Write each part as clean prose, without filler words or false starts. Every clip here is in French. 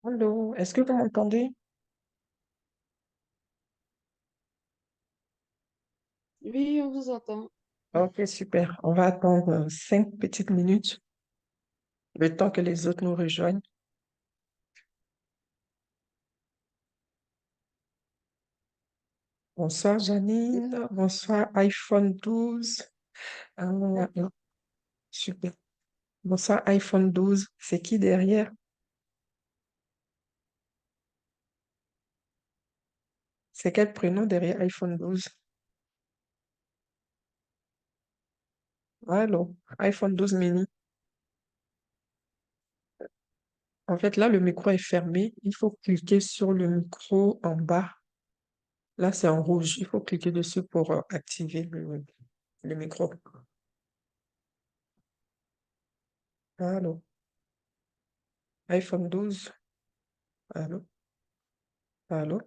Allô, est-ce que vous m'entendez? Oui, on vous entend. Ok, super. On va attendre 5 petites minutes, le temps que les autres nous rejoignent. Bonsoir Janine, bonsoir iPhone 12. Ah, non, super. Bonsoir iPhone 12. C'est qui derrière? C'est quel prénom derrière iPhone 12? Allô, iPhone 12 mini. En fait, là, le micro est fermé. Il faut cliquer sur le micro en bas. Là, c'est en rouge. Il faut cliquer dessus pour activer le micro. Allô, iPhone 12. Allô, allô.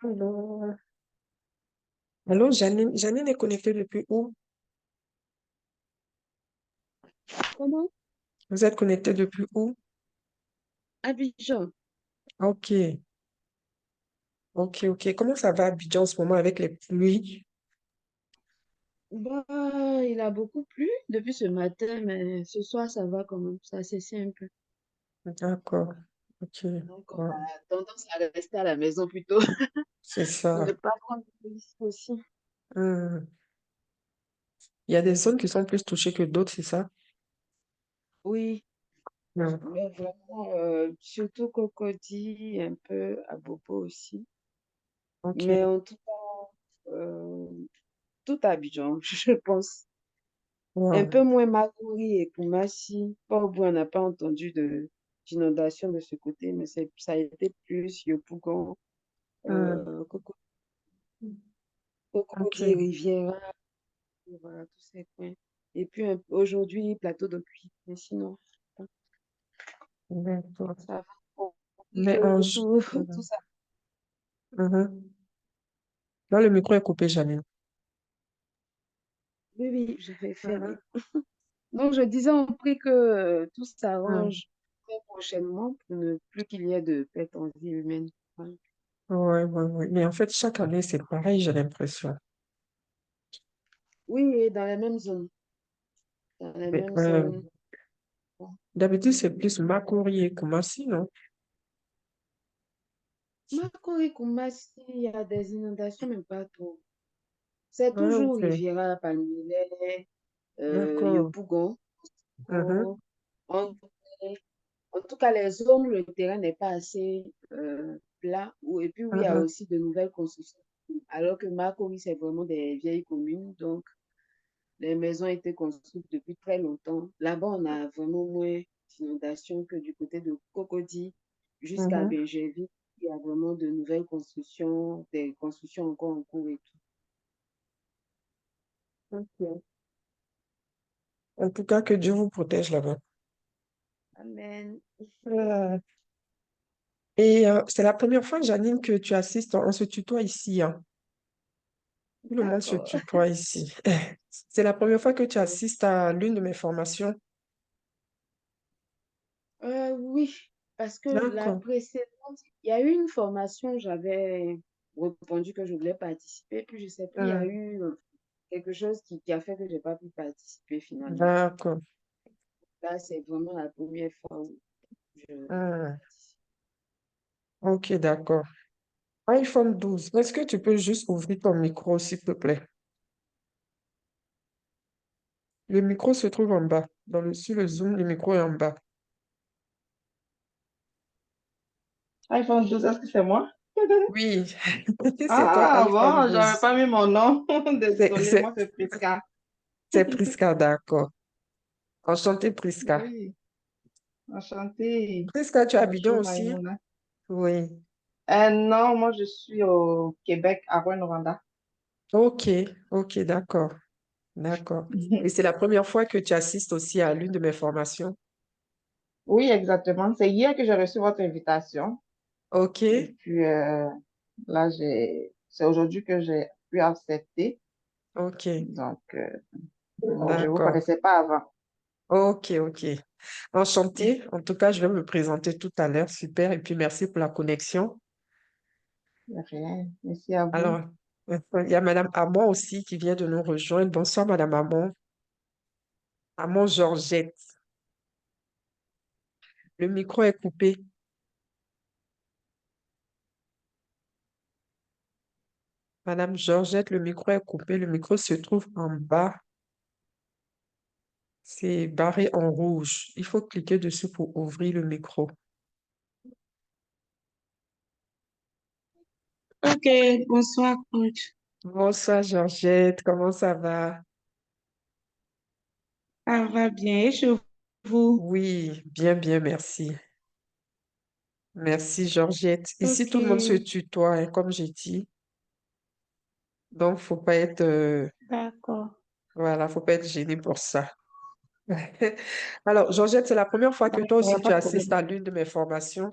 Allô, allô, Janine. Janine est connectée depuis où? Comment? Vous êtes connectée depuis où? Abidjan. Ok, ok, ok. Comment ça va à Abidjan en ce moment avec les pluies? Bah, il a beaucoup plu depuis ce matin, mais ce soir, ça va quand même. Ça a cessé un peu. D'accord, ok. Donc, on Ouais, a tendance à rester à la maison plutôt c'est pour ne ça. pas prendre le risque aussi. Hmm. Il y a des zones qui sont plus touchées que d'autres, c'est ça? Oui, Hmm. mais vraiment, surtout Cocody, un peu à Bobo aussi. Ok. Mais en tout cas, tout Abidjan, je pense. Un Wow. peu moins Makori et Koumassi. Port-au-Bout, on n'a pas entendu d'inondation de ce côté, mais ça a été plus Yopougon, Hmm. Coco, Ok. Cocody, Riviera, voilà, tous ces coins. Et puis aujourd'hui, plateau de Puy. Mais sinon, D'accord. ça va. On dit Mais que tout, tout Mhm. ça. Mhm. Là, le micro est coupé, Janine. Oui, oui, je vais fermer. Mhm. Donc, je disais, on prie que tout Hmm. s'arrange très prochainement pour ne plus qu'il y ait de pertes en vie humaine. Voilà. Ouais, ouais, ouais. Mais en fait, chaque année, c'est pareil, j'ai l'impression. Oui, et dans la même zone. Dans la Mais, même zone. d'habitude, c'est plus Makori et Kumasi, non? Makori Koumassi, il y a des inondations, mais pas trop. C'est Ah, toujours ok. Riviera, Palmier, D'accord. Yopougon. Mhm. En, en tout cas, les zones où le terrain n'est pas assez plat, et puis où il y a Mhm. aussi de nouvelles constructions. Alors que Makori, c'est vraiment des vieilles communes, donc les maisons étaient construites depuis très longtemps. Là-bas, on a vraiment moins d'inondations que du côté de Cocody jusqu'à Mhm. Bergerville. Il y a vraiment de nouvelles constructions, des constructions encore en cours et tout. Ok. En tout cas, que Dieu vous protège là-bas. Amen. Euh, Et c'est la première fois, Janine, que tu assistes. On se tutoie ici, hein. Tout le monde se D'accord. tutoie ici. C'est la première fois que tu assistes à l'une de mes formations. Oui, parce que la D'accord. précédente, il y a eu une formation, j'avais répondu que je voulais participer, puis je sais plus, il y a Hmm. eu quelque chose qui a fait que je n'ai pas pu participer finalement. D'accord. Là, c'est vraiment la première fois où je Hmm. participe. Ok, d'accord. iPhone 12. Est-ce que tu peux juste ouvrir ton micro, s'il te plaît? Le micro se trouve en bas. Sur le Zoom, le micro est en bas. iPhone 12, est-ce que c'est moi? Oui, c'est toi, Ah iPhone bon, j'avais 12. pas mis mon nom. C'est Désolée, c'est- moi c'est Priska. c'est Priska, d'accord. Enchanté, Priska. Oui, enchantée. Priska, tu es à Abidjan Bonjour aussi? Maïmouna. Oui. Non, moi je suis au Québec, à Rouyn-Noranda. Ok, ok, d'accord, d'accord. Et c'est la première fois que tu assistes aussi à l'une de mes formations? Oui, exactement. C'est hier que j'ai reçu votre invitation. Ok, Et puis là, c'est aujourd'hui que j'ai pu accepter. ok, Donc, bon, je ne vous d'accord. connaissais pas avant. Ok, ok. Enchantée. En tout cas, je vais me présenter tout à l'heure. Super. Et puis, merci pour la connexion. De rien. Merci à vous. Alors, il y a Madame Amon aussi qui vient de nous rejoindre. Bonsoir, Madame Amon. Amon Georgette. Le micro est coupé. Madame Georgette, le micro est coupé. Le micro se trouve en bas. C'est barré en rouge. Il faut cliquer dessus pour ouvrir le micro. Ok, bonsoir, coach. Bonsoir, Georgette. Comment ça va? Ça va bien et chez vous? Oui, bien, bien, merci. Merci, Georgette. Ici, Ok, tout le monde se tutoie, hein, comme j'ai dit. Donc, d'accord. voilà, faut pas être gêné pour ça. Alors, Georgette, c'est la première fois que toi Il n'y a aussi pas tu de assistes problème. à l'une de mes formations.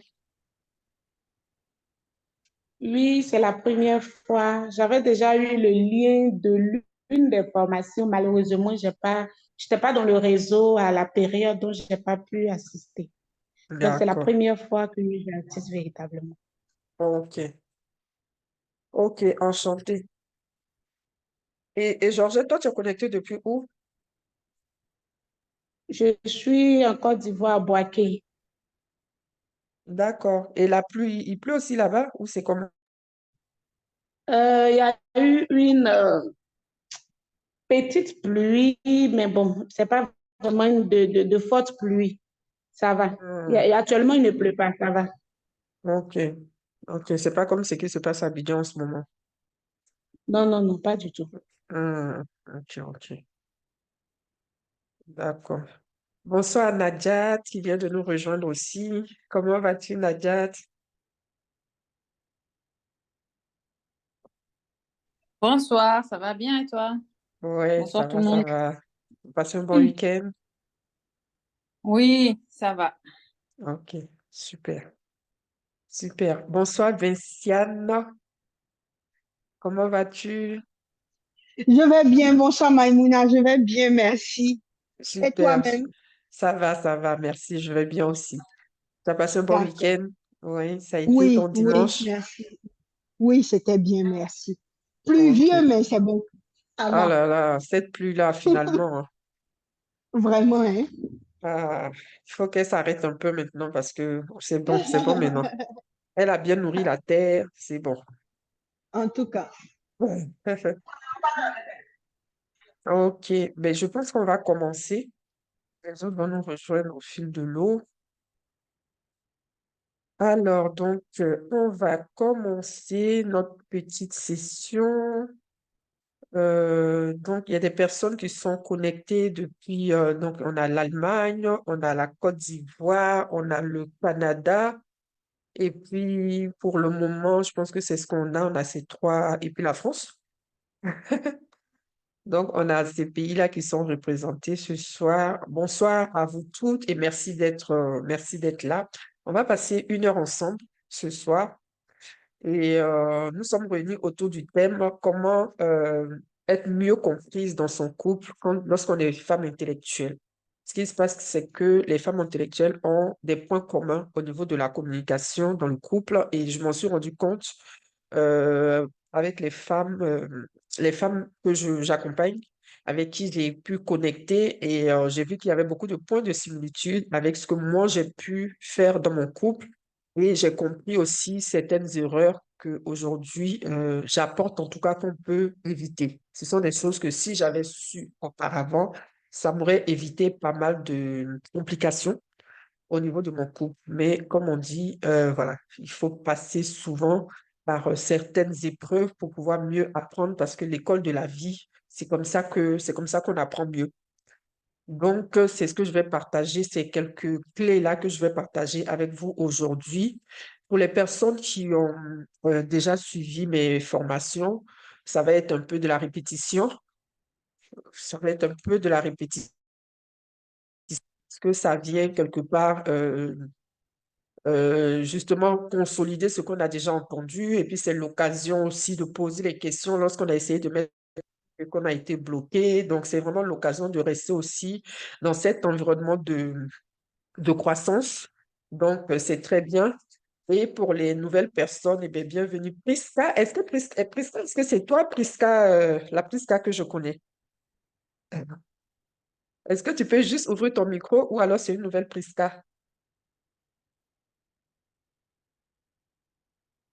Oui, c'est la première fois. J'avais déjà eu le lien de l'une des formations. Malheureusement, j'étais pas dans le réseau à la période dont j'ai pas pu assister. Donc, c'est la D'accord. première fois que j'assiste véritablement. Ok. Ok, enchanté. Et Georgette, toi, tu es connectée depuis où? Je suis en Côte d'Ivoire à Boaké. D'accord. Et la pluie, il pleut aussi là-bas ou c'est comment? Il y a eu une petite pluie, mais bon, c'est pas vraiment de forte pluie. Ça va. Hmm, Actuellement, il ne pleut pas, ça va. ok. Ok, c'est pas comme ce qui se passe à Abidjan en ce moment. Non, non, non, pas du tout. Ok, ok. D'accord. Bonsoir Nadjat qui vient de nous rejoindre aussi. Comment vas-tu, Nadjat? Bonsoir, ça va bien et toi? Ouais, ça Bonsoir tout va, le ça monde. va. Passez un bon week-end. Oui, ça va. Ok, super, super. Bonsoir Vinciane, comment vas-tu? Je vais bien, bonsoir Maïmouna, je vais bien, merci. Et Super, toi-même? ça va, merci, je vais bien aussi. Tu as passé un bon D'accord. week-end? Oui, ça a été ton Oui, oui, dimanche? merci. Oui, c'était bien, merci. Ok. Pluvieux, mais c'est bon. Ça Ah va. là là, cette pluie-là, finalement, hein. Vraiment, hein? Ah, il faut qu'elle s'arrête un peu maintenant parce que c'est bon maintenant. Elle a bien nourri la terre, c'est bon. En tout cas. Ouais. Ok, mais je pense qu'on va commencer. Les autres vont nous rejoindre au fil de l'eau. Alors, donc, on va commencer notre petite session. Donc, il y a des personnes qui sont connectées depuis, donc, on a l'Allemagne, on a la Côte d'Ivoire, on a le Canada. Et puis, pour le moment, je pense que c'est ce qu'on a. On a ces trois, et puis la France. Donc, on a ces pays-là qui sont représentés ce soir. Bonsoir à vous toutes et merci d'être là. On va passer 1 heure ensemble ce soir et nous sommes réunis autour du thème comment être mieux comprise dans son couple lorsqu'on est femme intellectuelle. Ce qui se passe, c'est que les femmes intellectuelles ont des points communs au niveau de la communication dans le couple et je m'en suis rendu compte avec les femmes que j'accompagne, avec qui j'ai pu connecter et j'ai vu qu'il y avait beaucoup de points de similitude avec ce que moi j'ai pu faire dans mon couple et j'ai compris aussi certaines erreurs qu'aujourd'hui, j'apporte en tout cas qu'on peut éviter. Ce sont des choses que si j'avais su auparavant, ça m'aurait évité pas mal de complications au niveau de mon couple. Mais comme on dit, voilà, il faut passer souvent par certaines épreuves pour pouvoir mieux apprendre parce que l'école de la vie, c'est comme ça qu'on apprend mieux. Donc, c'est ce que je vais partager, ces quelques clés-là que je vais partager avec vous aujourd'hui. Pour les personnes qui ont déjà suivi mes formations, ça va être un peu de la répétition. Ça va être un peu de la répétition parce que ça vient quelque part justement consolider ce qu'on a déjà entendu et puis c'est l'occasion aussi de poser les questions lorsqu'on a essayé de mettre qu'on a été bloqué. Donc, c'est vraiment l'occasion de rester aussi dans cet environnement de croissance. Donc, c'est très bien. Et pour les nouvelles personnes, eh bien, bienvenue. Priska, est-ce que c'est toi, Priska, la Priska que je connais? Est-ce que tu peux juste ouvrir ton micro ou alors c'est une nouvelle Priska?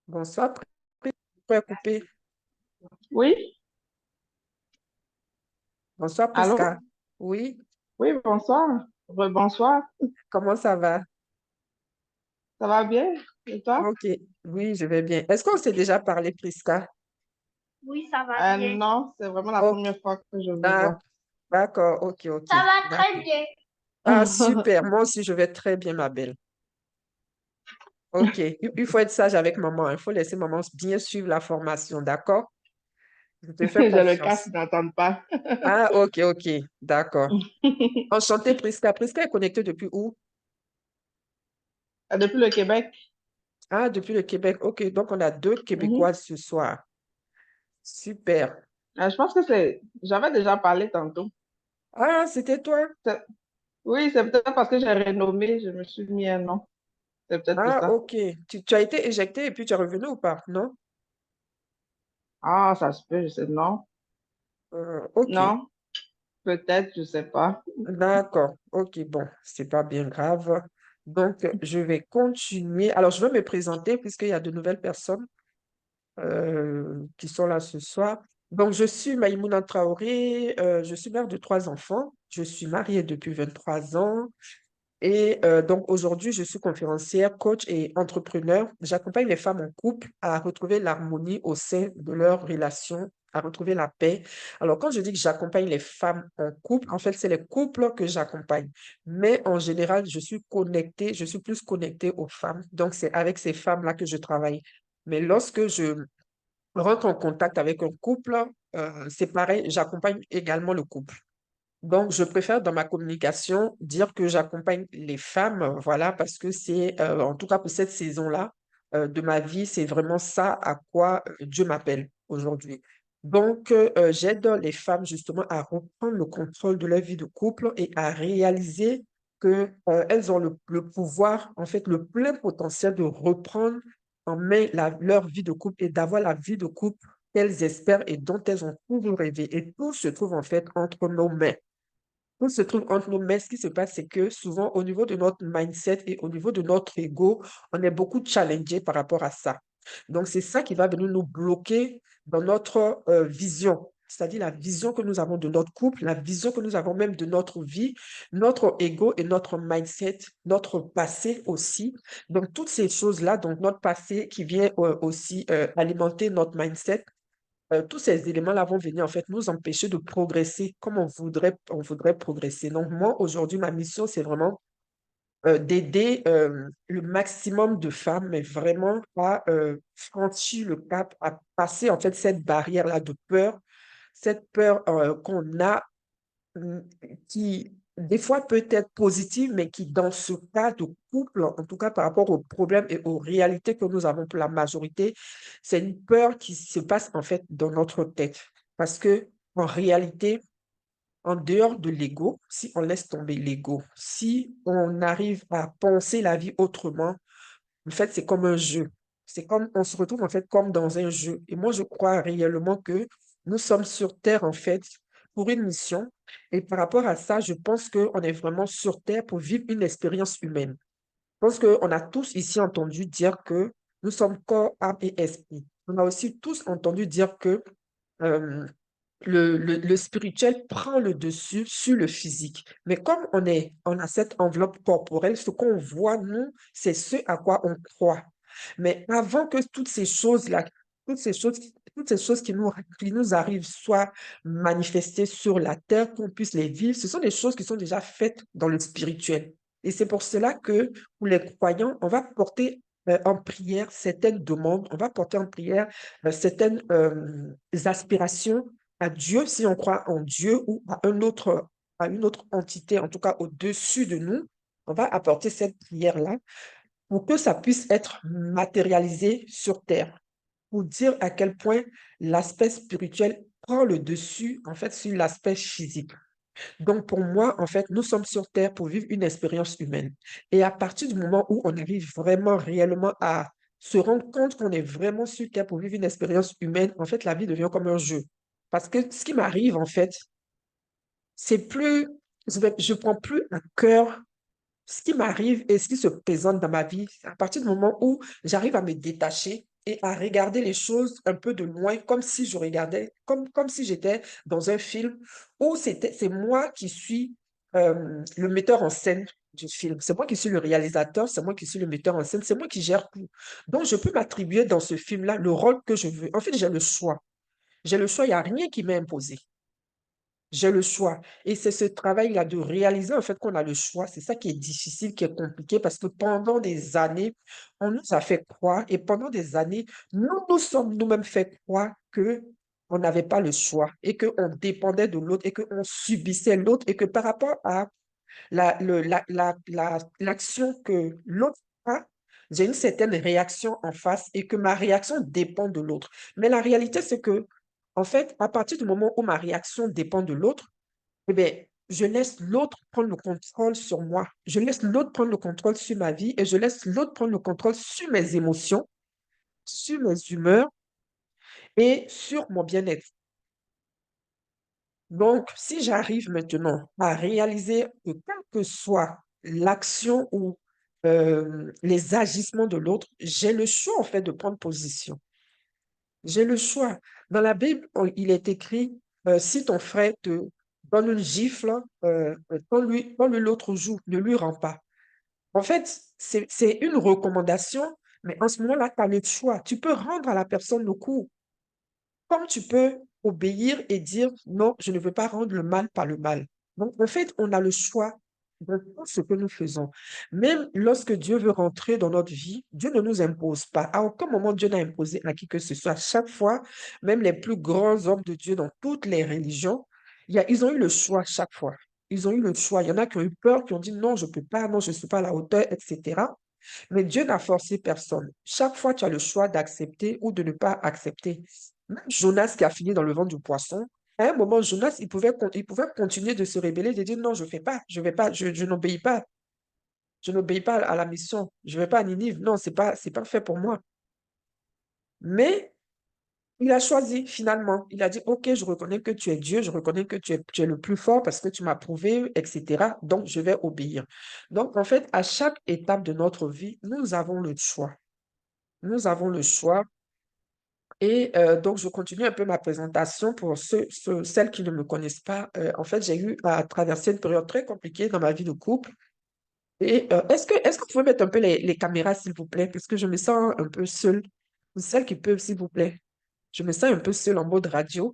Bonsoir, Priska est coupé. Oui, Bonsoir, allô? Priska. Oui, Oui, bonsoir. Bonsoir. comment ça va? Ça va bien? Et toi? Ok, oui, je vais bien. Est-ce qu'on s'est déjà parlé, Priska? Oui, ça va bien. Non, c'est vraiment la Ok, première fois que je vous d'ac- vois. d'accord, ok, ok. Ça va très D'accord. bien. Ah, super, moi aussi, je vais très bien, ma belle. Ok, il faut être sage avec maman. Il faut laisser maman bien suivre la formation, d'accord? Je te fais J'ai le cas confiance. s'ils n'entendent pas. Ah, ok, ok, d'accord. Enchantée, Priska. Priska est connectée depuis où? Depuis le Québec. Ah, depuis le Québec. Ok, donc on a deux Mhm. Québécoises ce soir. Super. Je pense que j'avais déjà parlé tantôt. Ah, c'était toi? C'est- Oui, c'est peut-être parce que j'ai renommé, je me suis mis un nom. C'est peut-être pour Ah, ça. ok. Tu as été éjecté et puis tu es revenu ou pas? Non? Ah, ça se peut, je sais. Non, Ok. non, peut-être, je sais pas. D'accord. Ok, bon, c'est pas bien grave. Donc, je vais continuer. Alors, je vais me présenter puisqu'il y a de nouvelles personnes qui sont là ce soir. Donc, je suis Maïmouna Traoré, je suis mère de 3 enfants. Je suis mariée depuis 23 ans. Et donc aujourd'hui, je suis conférencière, coach et entrepreneur. J'accompagne les femmes en couple à retrouver l'harmonie au sein de leur relation, à retrouver la paix. Alors quand je dis que j'accompagne les femmes en couple, en fait, c'est les couples que j'accompagne. Mais en général, je suis plus connectée aux femmes. Donc c'est avec ces femmes-là que je travaille. Mais lorsque je rentre en contact avec un couple, c'est pareil, j'accompagne également le couple. Donc, je préfère dans ma communication dire que j'accompagne les femmes, voilà, parce que c'est, en tout cas pour cette saison-là de ma vie, c'est vraiment ça à quoi Dieu m'appelle aujourd'hui. Donc, j'aide les femmes justement à reprendre le contrôle de leur vie de couple et à réaliser que elles ont le pouvoir, en fait, le plein potentiel de reprendre en main leur vie de couple et d'avoir la vie de couple qu'elles espèrent et dont elles ont toujours rêvé. Et tout se trouve en fait entre nos mains. Tout se trouve entre nous, mais ce qui se passe, c'est que souvent, au niveau de notre mindset et au niveau de notre ego, on est beaucoup challengé par rapport à ça. Donc, c'est ça qui va venir nous bloquer dans notre vision, c'est-à-dire la vision que nous avons de notre couple, la vision que nous avons même de notre vie, notre ego et notre mindset, notre passé aussi. Donc, toutes ces choses-là, donc notre passé qui vient aussi alimenter notre mindset, tous ces éléments-là vont venir en fait nous empêcher de progresser comme on voudrait progresser. Donc moi, aujourd'hui, ma mission, c'est vraiment d'aider le maximum de femmes, mais vraiment à franchir le cap, à passer en fait cette barrière-là de peur, cette peur qu'on a mm, qui des fois peut être positive, mais qui dans ce cas de couple, en tout cas par rapport aux problèmes et aux réalités que nous avons pour la majorité, c'est une peur qui se passe en fait dans notre tête. Parce que en réalité, en dehors de l'ego, si on laisse tomber l'ego, si on arrive à penser la vie autrement, en fait, c'est comme un jeu. C'est comme, on se retrouve en fait comme dans un jeu. Et moi, je crois réellement que nous sommes sur Terre en fait pour une mission. Et par rapport à ça, je pense qu'on est vraiment sur Terre pour vivre une expérience humaine. Je pense qu'on a tous ici entendu dire que Nous sommes corps, âme et esprit. On a aussi tous entendu dire que euh, le spirituel prend le dessus sur le physique. Mais comme on a cette enveloppe corporelle, ce qu'on voit, nous, c'est ce à quoi on croit. Mais avant que toutes ces choses-là, toutes ces choses, toutes ces choses qui nous arrivent soient manifestées sur la terre, qu'on puisse les vivre, ce sont des choses qui sont déjà faites dans le spirituel. Et c'est pour cela que pour les croyants, on va porter en prière certaines demandes, on va porter en prière certaines aspirations à Dieu, si on croit en Dieu ou à une autre entité, en tout cas au-dessus de nous, on va apporter cette prière-là pour que ça puisse être matérialisé sur terre, pour dire à quel point l'aspect spirituel prend le dessus, en fait, sur l'aspect physique. Donc, pour moi, en fait, nous sommes sur terre pour vivre une expérience humaine. Et à partir du moment où on arrive vraiment, réellement à se rendre compte qu'on est vraiment sur terre pour vivre une expérience humaine, en fait, la vie devient comme un jeu. Parce que ce qui m'arrive, en fait, c'est plus, je prends plus à cœur ce qui m'arrive et ce qui se présente dans ma vie. À partir du moment où j'arrive à me détacher et à regarder les choses un peu de loin, comme si je regardais, comme si j'étais dans un film où c'est moi qui suis le metteur en scène du film. C'est moi qui suis le réalisateur, c'est moi qui suis le metteur en scène, c'est moi qui gère tout. Donc, je peux m'attribuer dans ce film-là le rôle que je veux. En fait, j'ai le choix. J'ai le choix, il n'y a rien qui m'est imposé. J'ai le choix. Et c'est ce travail-là de réaliser en fait qu'on a le choix. C'est ça qui est difficile, qui est compliqué parce que pendant des années, on nous a fait croire et pendant des années, nous nous sommes nous-mêmes fait croire que on n'avait pas le choix et qu'on dépendait de l'autre et qu'on subissait l'autre et que par rapport à l'action que l'autre a, j'ai une certaine réaction en face et que ma réaction dépend de l'autre. Mais la réalité, c'est que, en fait, à partir du moment où ma réaction dépend de l'autre, eh bien, je laisse l'autre prendre le contrôle sur moi. Je laisse l'autre prendre le contrôle sur ma vie et je laisse l'autre prendre le contrôle sur mes émotions, sur mes humeurs et sur mon bien-être. Donc, si j'arrive maintenant à réaliser que quelle que soit l'action ou les agissements de l'autre, j'ai le choix en fait de prendre position. J'ai le choix. Dans la Bible, il est écrit, si ton frère te donne une gifle, donne-lui l'autre joue, ne lui rends pas. En fait, c'est une recommandation, mais en ce moment-là, tu as le choix. Tu peux rendre à la personne le coup. Comme tu peux obéir et dire non, je ne veux pas rendre le mal par le mal. Donc, en fait, on a le choix de tout ce que nous faisons. Même lorsque Dieu veut rentrer dans notre vie, Dieu ne nous impose pas. À aucun moment, Dieu n'a imposé à qui que ce soit. Chaque fois, même les plus grands hommes de Dieu dans toutes les religions, ils ont eu le choix chaque fois. Ils ont eu le choix. Il y en a qui ont eu peur, qui ont dit non, je ne peux pas, non, je ne suis pas à la hauteur, etc. Mais Dieu n'a forcé personne. Chaque fois, tu as le choix d'accepter ou de ne pas accepter. Même Jonas qui a fini dans le ventre du poisson, à un moment, Jonas, il pouvait continuer de se rébeller, de dire non, je ne fais pas, je vais pas, je n'obéis pas, je n'obéis pas à la mission, je ne vais pas à Ninive, non, c'est pas fait pour moi. Mais il a choisi finalement. Il a dit, OK, je reconnais que tu es Dieu, je reconnais que tu es le plus fort parce que tu m'as prouvé, etc. Donc, je vais obéir. Donc, en fait, à chaque étape de notre vie, nous avons le choix. Nous avons le choix. Et donc, je continue un peu ma présentation pour celles qui ne me connaissent pas. En fait, j'ai eu à traverser une période très compliquée dans ma vie de couple. Et est-ce que vous pouvez mettre un peu les caméras, s'il vous plaît, parce que je me sens un peu seule. Celles qui peuvent, s'il vous plaît. Je me sens un peu seule en mode radio.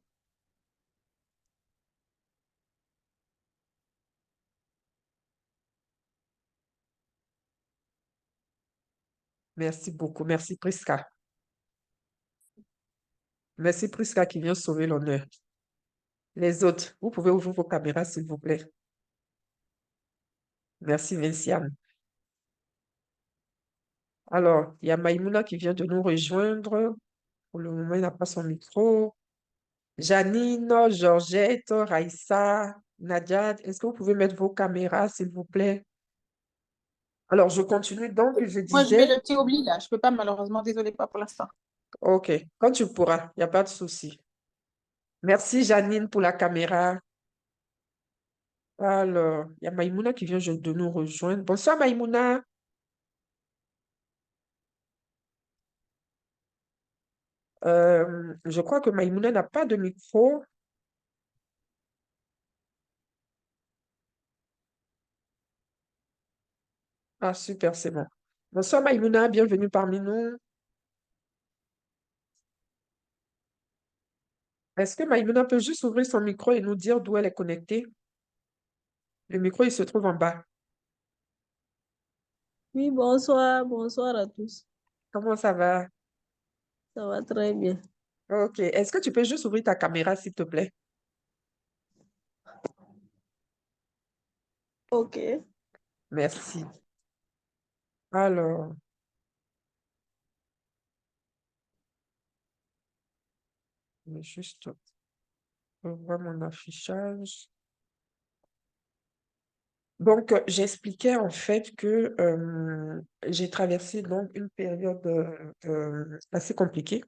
Merci beaucoup. Merci, Priska. Merci, Priska, qui vient sauver l'honneur. Les autres, vous pouvez ouvrir vos caméras, s'il vous plaît. Merci, Vinciane. Alors, il y a Maïmouna qui vient de nous rejoindre. Pour le moment, il n'a pas son micro. Janine, Georgette, Raïssa, Nadia, est-ce que vous pouvez mettre vos caméras, s'il vous plaît? Alors, je continue. Donc, je Moi, je mets disais, le petit oubli là. Je peux pas, malheureusement. Désolée, pas pour l'instant. OK, quand tu pourras, il n'y a pas de souci. Merci, Janine, pour la caméra. Alors, il y a Maïmouna qui vient de nous rejoindre. Bonsoir, Maïmouna. Je crois que Maïmouna n'a pas de micro. Ah, super, c'est bon. Bonsoir Maïmouna, bienvenue parmi nous. Est-ce que Maïmouna peut juste ouvrir son micro et nous dire d'où elle est connectée? Le micro, il se trouve en bas. Oui, bonsoir à tous. Comment ça va? Ça va très bien. Ok. Est-ce que tu peux juste ouvrir ta caméra, s'il te plaît? Ok. Merci. Alors, je vais juste ouvrir mon affichage. Donc, j'expliquais en fait que j'ai traversé donc une période assez compliquée.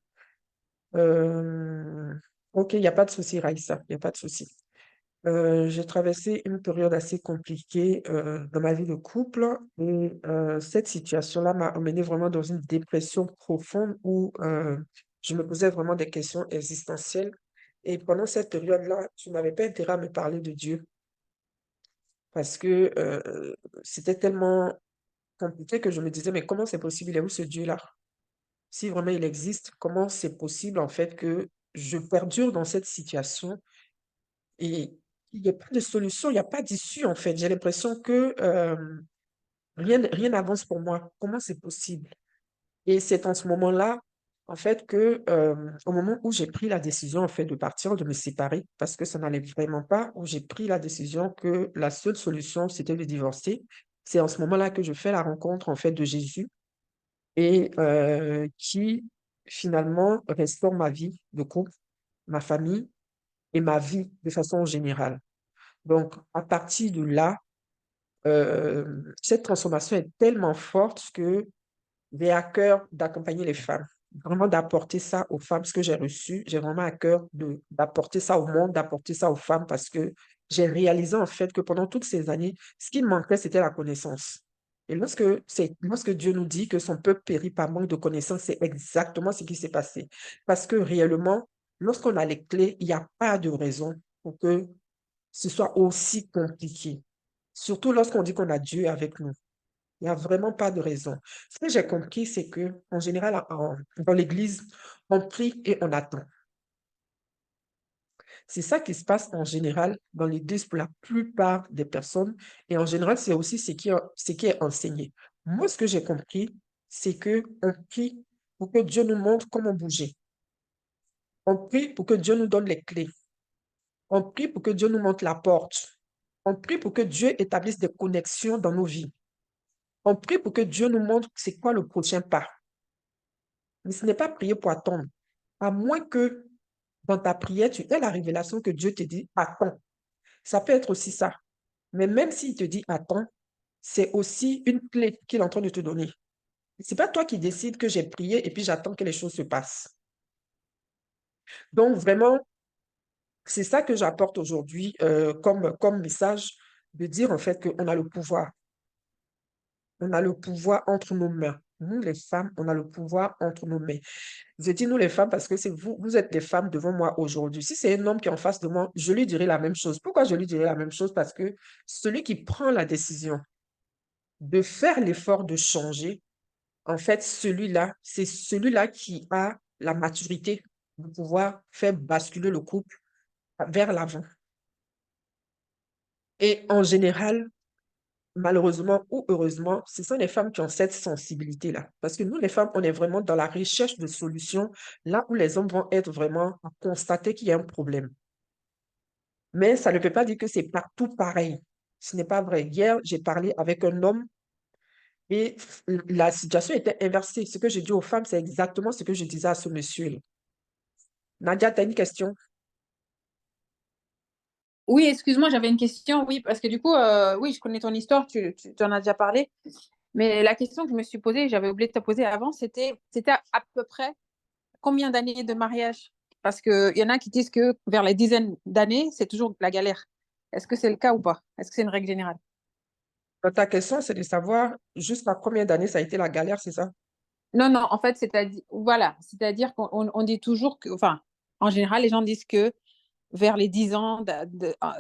Euh, ok, il n'y a pas de souci, Raïssa, il n'y a pas de souci. J'ai traversé une période assez compliquée dans ma vie de couple et cette situation-là m'a amené vraiment dans une dépression profonde où je me posais vraiment des questions existentielles. Et pendant cette période-là, je n'avais pas intérêt à me parler de Dieu parce que c'était tellement compliqué que je me disais, mais comment c'est possible? Il est où ce Dieu-là? Si vraiment il existe, comment c'est possible en fait que je perdure dans cette situation et il n'y a pas de solution, il n'y a pas d'issue en fait. J'ai l'impression que rien n'avance pour moi. Comment c'est possible? Et c'est en ce moment-là, en fait, que au moment où j'ai pris la décision en fait de partir, de me séparer, parce que ça n'allait vraiment pas, où j'ai pris la décision que la seule solution c'était de divorcer. C'est en ce moment-là que je fais la rencontre en fait de Jésus et qui finalement restaure ma vie de couple, ma famille et ma vie de façon générale. Donc, à partir de là, cette transformation est tellement forte que j'ai à cœur d'accompagner les femmes, vraiment d'apporter ça aux femmes, ce que j'ai reçu. J'ai vraiment à cœur d'apporter ça au monde, d'apporter ça aux femmes parce que j'ai réalisé en fait que pendant toutes ces années, ce qui me manquait, c'était la connaissance. Et lorsque Dieu nous dit que son peuple périt par manque de connaissance, c'est exactement ce qui s'est passé. Parce que réellement, lorsqu'on a les clés, il n'y a pas de raison pour que ce soit aussi compliqué. Surtout lorsqu'on dit qu'on a Dieu avec nous. Il n'y a vraiment pas de raison. Ce que j'ai compris, c'est que en général, dans l'Église, on prie et on attend. C'est ça qui se passe en général dans l'Église pour la plupart des personnes. Et en général, c'est aussi ce qui est enseigné. Moi, ce que j'ai compris, c'est que on prie pour que Dieu nous montre comment bouger. On prie pour que Dieu nous donne les clés. On prie pour que Dieu nous montre la porte. On prie pour que Dieu établisse des connexions dans nos vies. On prie pour que Dieu nous montre c'est quoi le prochain pas. Mais ce n'est pas prier pour attendre. À moins que dans ta prière, tu aies la révélation que Dieu te dit attends. Ça peut être aussi ça. Mais même s'il te dit attends, c'est aussi une clé qu'il est en train de te donner. Ce n'est pas toi qui décides que j'ai prié et puis j'attends que les choses se passent. Donc vraiment, c'est ça que j'apporte aujourd'hui comme message, de dire en fait qu'on a le pouvoir. On a le pouvoir entre nos mains. Nous, les femmes, on a le pouvoir entre nos mains. Je dis nous les femmes parce que c'est vous, vous êtes des femmes devant moi aujourd'hui. Si c'est un homme qui est en face de moi, je lui dirai la même chose. Pourquoi je lui dirai la même chose? Parce que celui qui prend la décision de faire l'effort de changer, en fait, celui-là, c'est celui-là qui a la maturité de pouvoir faire basculer le couple vers l'avant. Et en général, malheureusement ou heureusement, ce sont les femmes qui ont cette sensibilité-là. Parce que nous, les femmes, on est vraiment dans la recherche de solutions, là où les hommes vont être vraiment à constater qu'il y a un problème. Mais ça ne veut pas dire que c'est partout pareil. Ce n'est pas vrai. Hier, j'ai parlé avec un homme et la situation était inversée. Ce que je dis aux femmes, c'est exactement ce que je disais à ce monsieur-là. Nadia, tu as une question? Oui, excuse-moi, j'avais une question. Oui, parce que du coup, oui, je connais ton histoire, tu en as déjà parlé. Mais la question que je me suis posée, j'avais oublié de te poser avant, c'était à peu près combien d'années de mariage? Parce qu'il y en a qui disent que vers les dizaines d'années, c'est toujours la galère. Est-ce que c'est le cas ou pas? Est-ce que c'est une règle générale? Ta question, c'est de savoir jusqu'à combien d'années ça a été la galère, c'est ça? Non, non, en fait, c'est-à-dire, voilà, c'est-à-dire qu'on dit toujours que, enfin, en général, les gens disent que vers les 10 ans,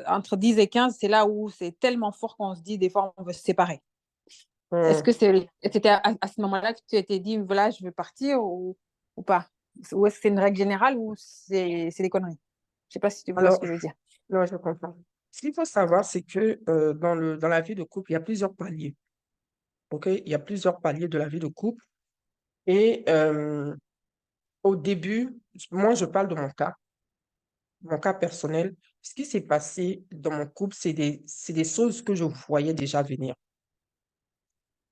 entre 10 et 15, c'est là où c'est tellement fort qu'on se dit, des fois, on veut se séparer. Est-ce que c'était à ce moment-là que tu t'es dit, voilà, je veux partir ou pas? Ou est-ce que c'est une règle générale ou c'est des conneries? Je sais pas si tu vois ce Alors, que je veux dire. non, je comprends. Ce qu'il faut savoir, c'est que dans la vie de couple, il y a plusieurs paliers. OK? Il y a plusieurs paliers de la vie de couple. Et au début, moi, je parle de mon cas personnel. Ce qui s'est passé dans mon couple, c'est des choses que je voyais déjà venir.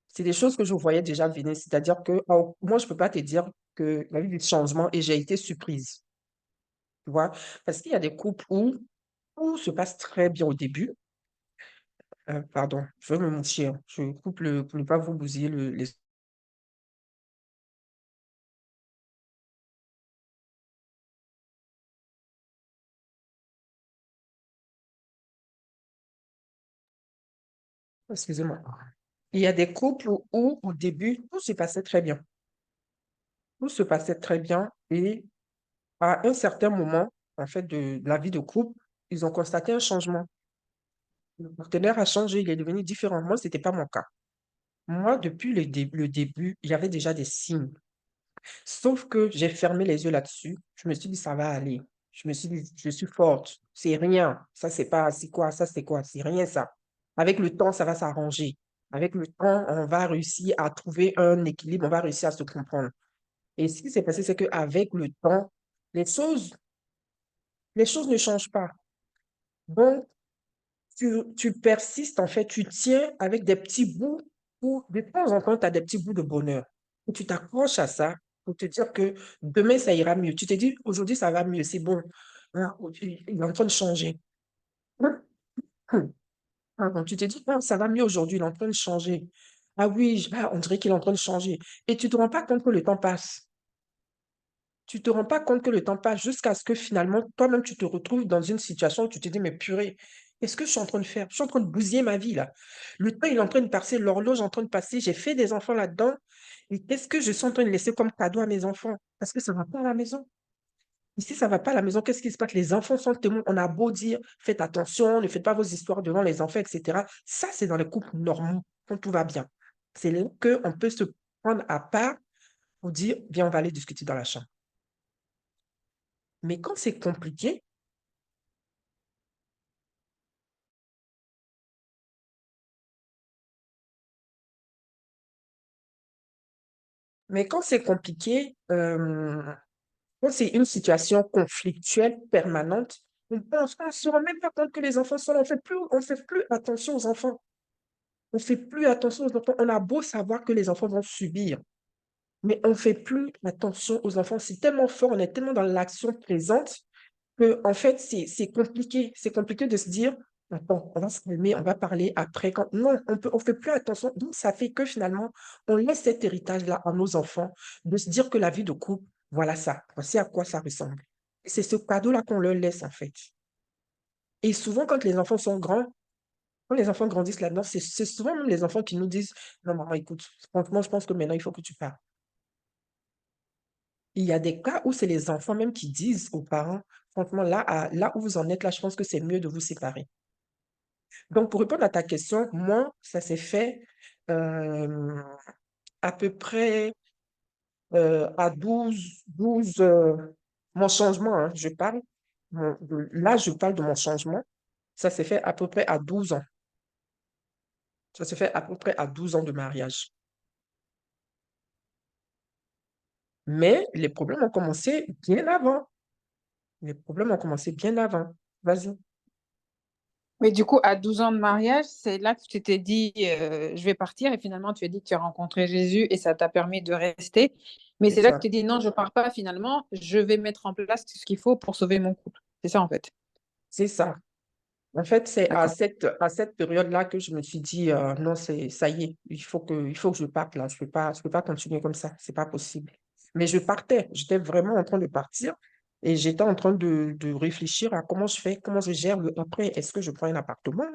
C'est des choses que je voyais déjà venir. C'est-à-dire que moi, je ne peux pas te dire que la vie du changement et j'ai été surprise. Tu vois? Parce qu'il y a des couples où tout se passe très bien au début. Pardon, je veux me moucher, hein. Je coupe pour ne pas vous bousiller les. Excusez-moi. Il y a des couples où, au début, tout se passait très bien. Tout se passait très bien et à un certain moment, en fait, de la vie de couple, ils ont constaté un changement. Le partenaire a changé, il est devenu différent. Moi, ce n'était pas mon cas. Moi, depuis le début, il y avait déjà des signes. Sauf que j'ai fermé les yeux là-dessus. Je me suis dit, ça va aller. Je me suis dit, je suis forte. C'est rien. Ça, c'est pas, c'est quoi? Ça, c'est quoi? C'est rien, ça. Avec le temps, ça va s'arranger. Avec le temps, on va réussir à trouver un équilibre, on va réussir à se comprendre. Et ce qui s'est passé, c'est qu'avec le temps, les choses, les choses ne changent pas. Donc, tu persistes, en fait, tu tiens avec des petits bouts où de temps en temps, tu as des petits bouts de bonheur. Et tu t'accroches à ça pour te dire que demain, ça ira mieux. Tu te dis, aujourd'hui, ça va mieux, c'est bon. Ah, il est en train de changer. Pardon, tu te dis, ah, ça va mieux aujourd'hui, il est en train de changer. Ah oui, on dirait qu'il est en train de changer. Et tu ne te rends pas compte que le temps passe. Tu te rends pas compte que le temps passe jusqu'à ce que finalement, toi-même, tu te retrouves dans une situation où tu te dis, mais purée, qu'est-ce que je suis en train de faire? Je suis en train de bousiller ma vie, là. Le temps, il est en train de passer, l'horloge est en train de passer, j'ai fait des enfants là-dedans. Et qu'est-ce que je suis en train de laisser comme cadeau à mes enfants? Parce que ça ne va pas à la maison. Ici, ça ne va pas à la maison. Qu'est-ce qui se passe? Les enfants sont témoins. On a beau dire, faites attention, ne faites pas vos histoires devant les enfants, etc. Ça, c'est dans les couples normaux, quand tout va bien. C'est là qu'on peut se prendre à part pour dire, viens, on va aller discuter dans la chambre. Mais quand c'est compliqué, quand c'est une situation conflictuelle permanente, on se rend même pas compte que les enfants sont là. On fait plus attention aux enfants. On fait plus attention aux enfants. On a beau savoir que les enfants vont subir, mais on fait plus attention aux enfants. C'est tellement fort, on est tellement dans l'action présente que, en fait, c'est compliqué. C'est compliqué de se dire, attends, on va se calmer, on va parler après. Non, on fait plus attention. Donc, ça fait que finalement, on laisse cet héritage-là à nos enfants de se dire que la vie de couple, voilà ça, voici à quoi ça ressemble. Et c'est ce cadeau-là qu'on leur laisse, en fait. Et souvent, quand les enfants sont grands, quand les enfants grandissent là-dedans, c'est souvent même les enfants qui nous disent, non, maman, écoute, franchement, je pense que maintenant, il faut que tu parles. Il y a des cas où c'est les enfants même qui disent aux parents, franchement, là où vous en êtes, là, je pense que c'est mieux de vous séparer. Donc, pour répondre à ta question, moi, ça s'est fait à peu près à 12 mon changement, hein, je parle. Là, je parle de mon changement. Ça s'est fait à peu près à 12 ans. Ça s'est fait à peu près à 12 ans de mariage. Mais les problèmes ont commencé bien avant. Les problèmes ont commencé bien avant. Vas-y. Mais du coup, à 12 ans de mariage, c'est là que tu t'es dit, je vais partir, et finalement, tu as dit que tu as rencontré Jésus et ça t'a permis de rester. Mais C'est c'est là que ça. tu t'es dit, non, je pars pas, finalement, je vais mettre en place ce qu'il faut pour sauver mon couple. C'est ça, en fait. C'est ça. En fait, c'est D'accord. à cette période-là que je me suis dit, non, ça y est, il faut que je parte là. Je peux pas continuer comme ça. C'est pas possible. Mais je partais. J'étais vraiment en train de partir et j'étais en train de réfléchir à comment je fais, comment je gère le après. Est-ce que je prends un appartement?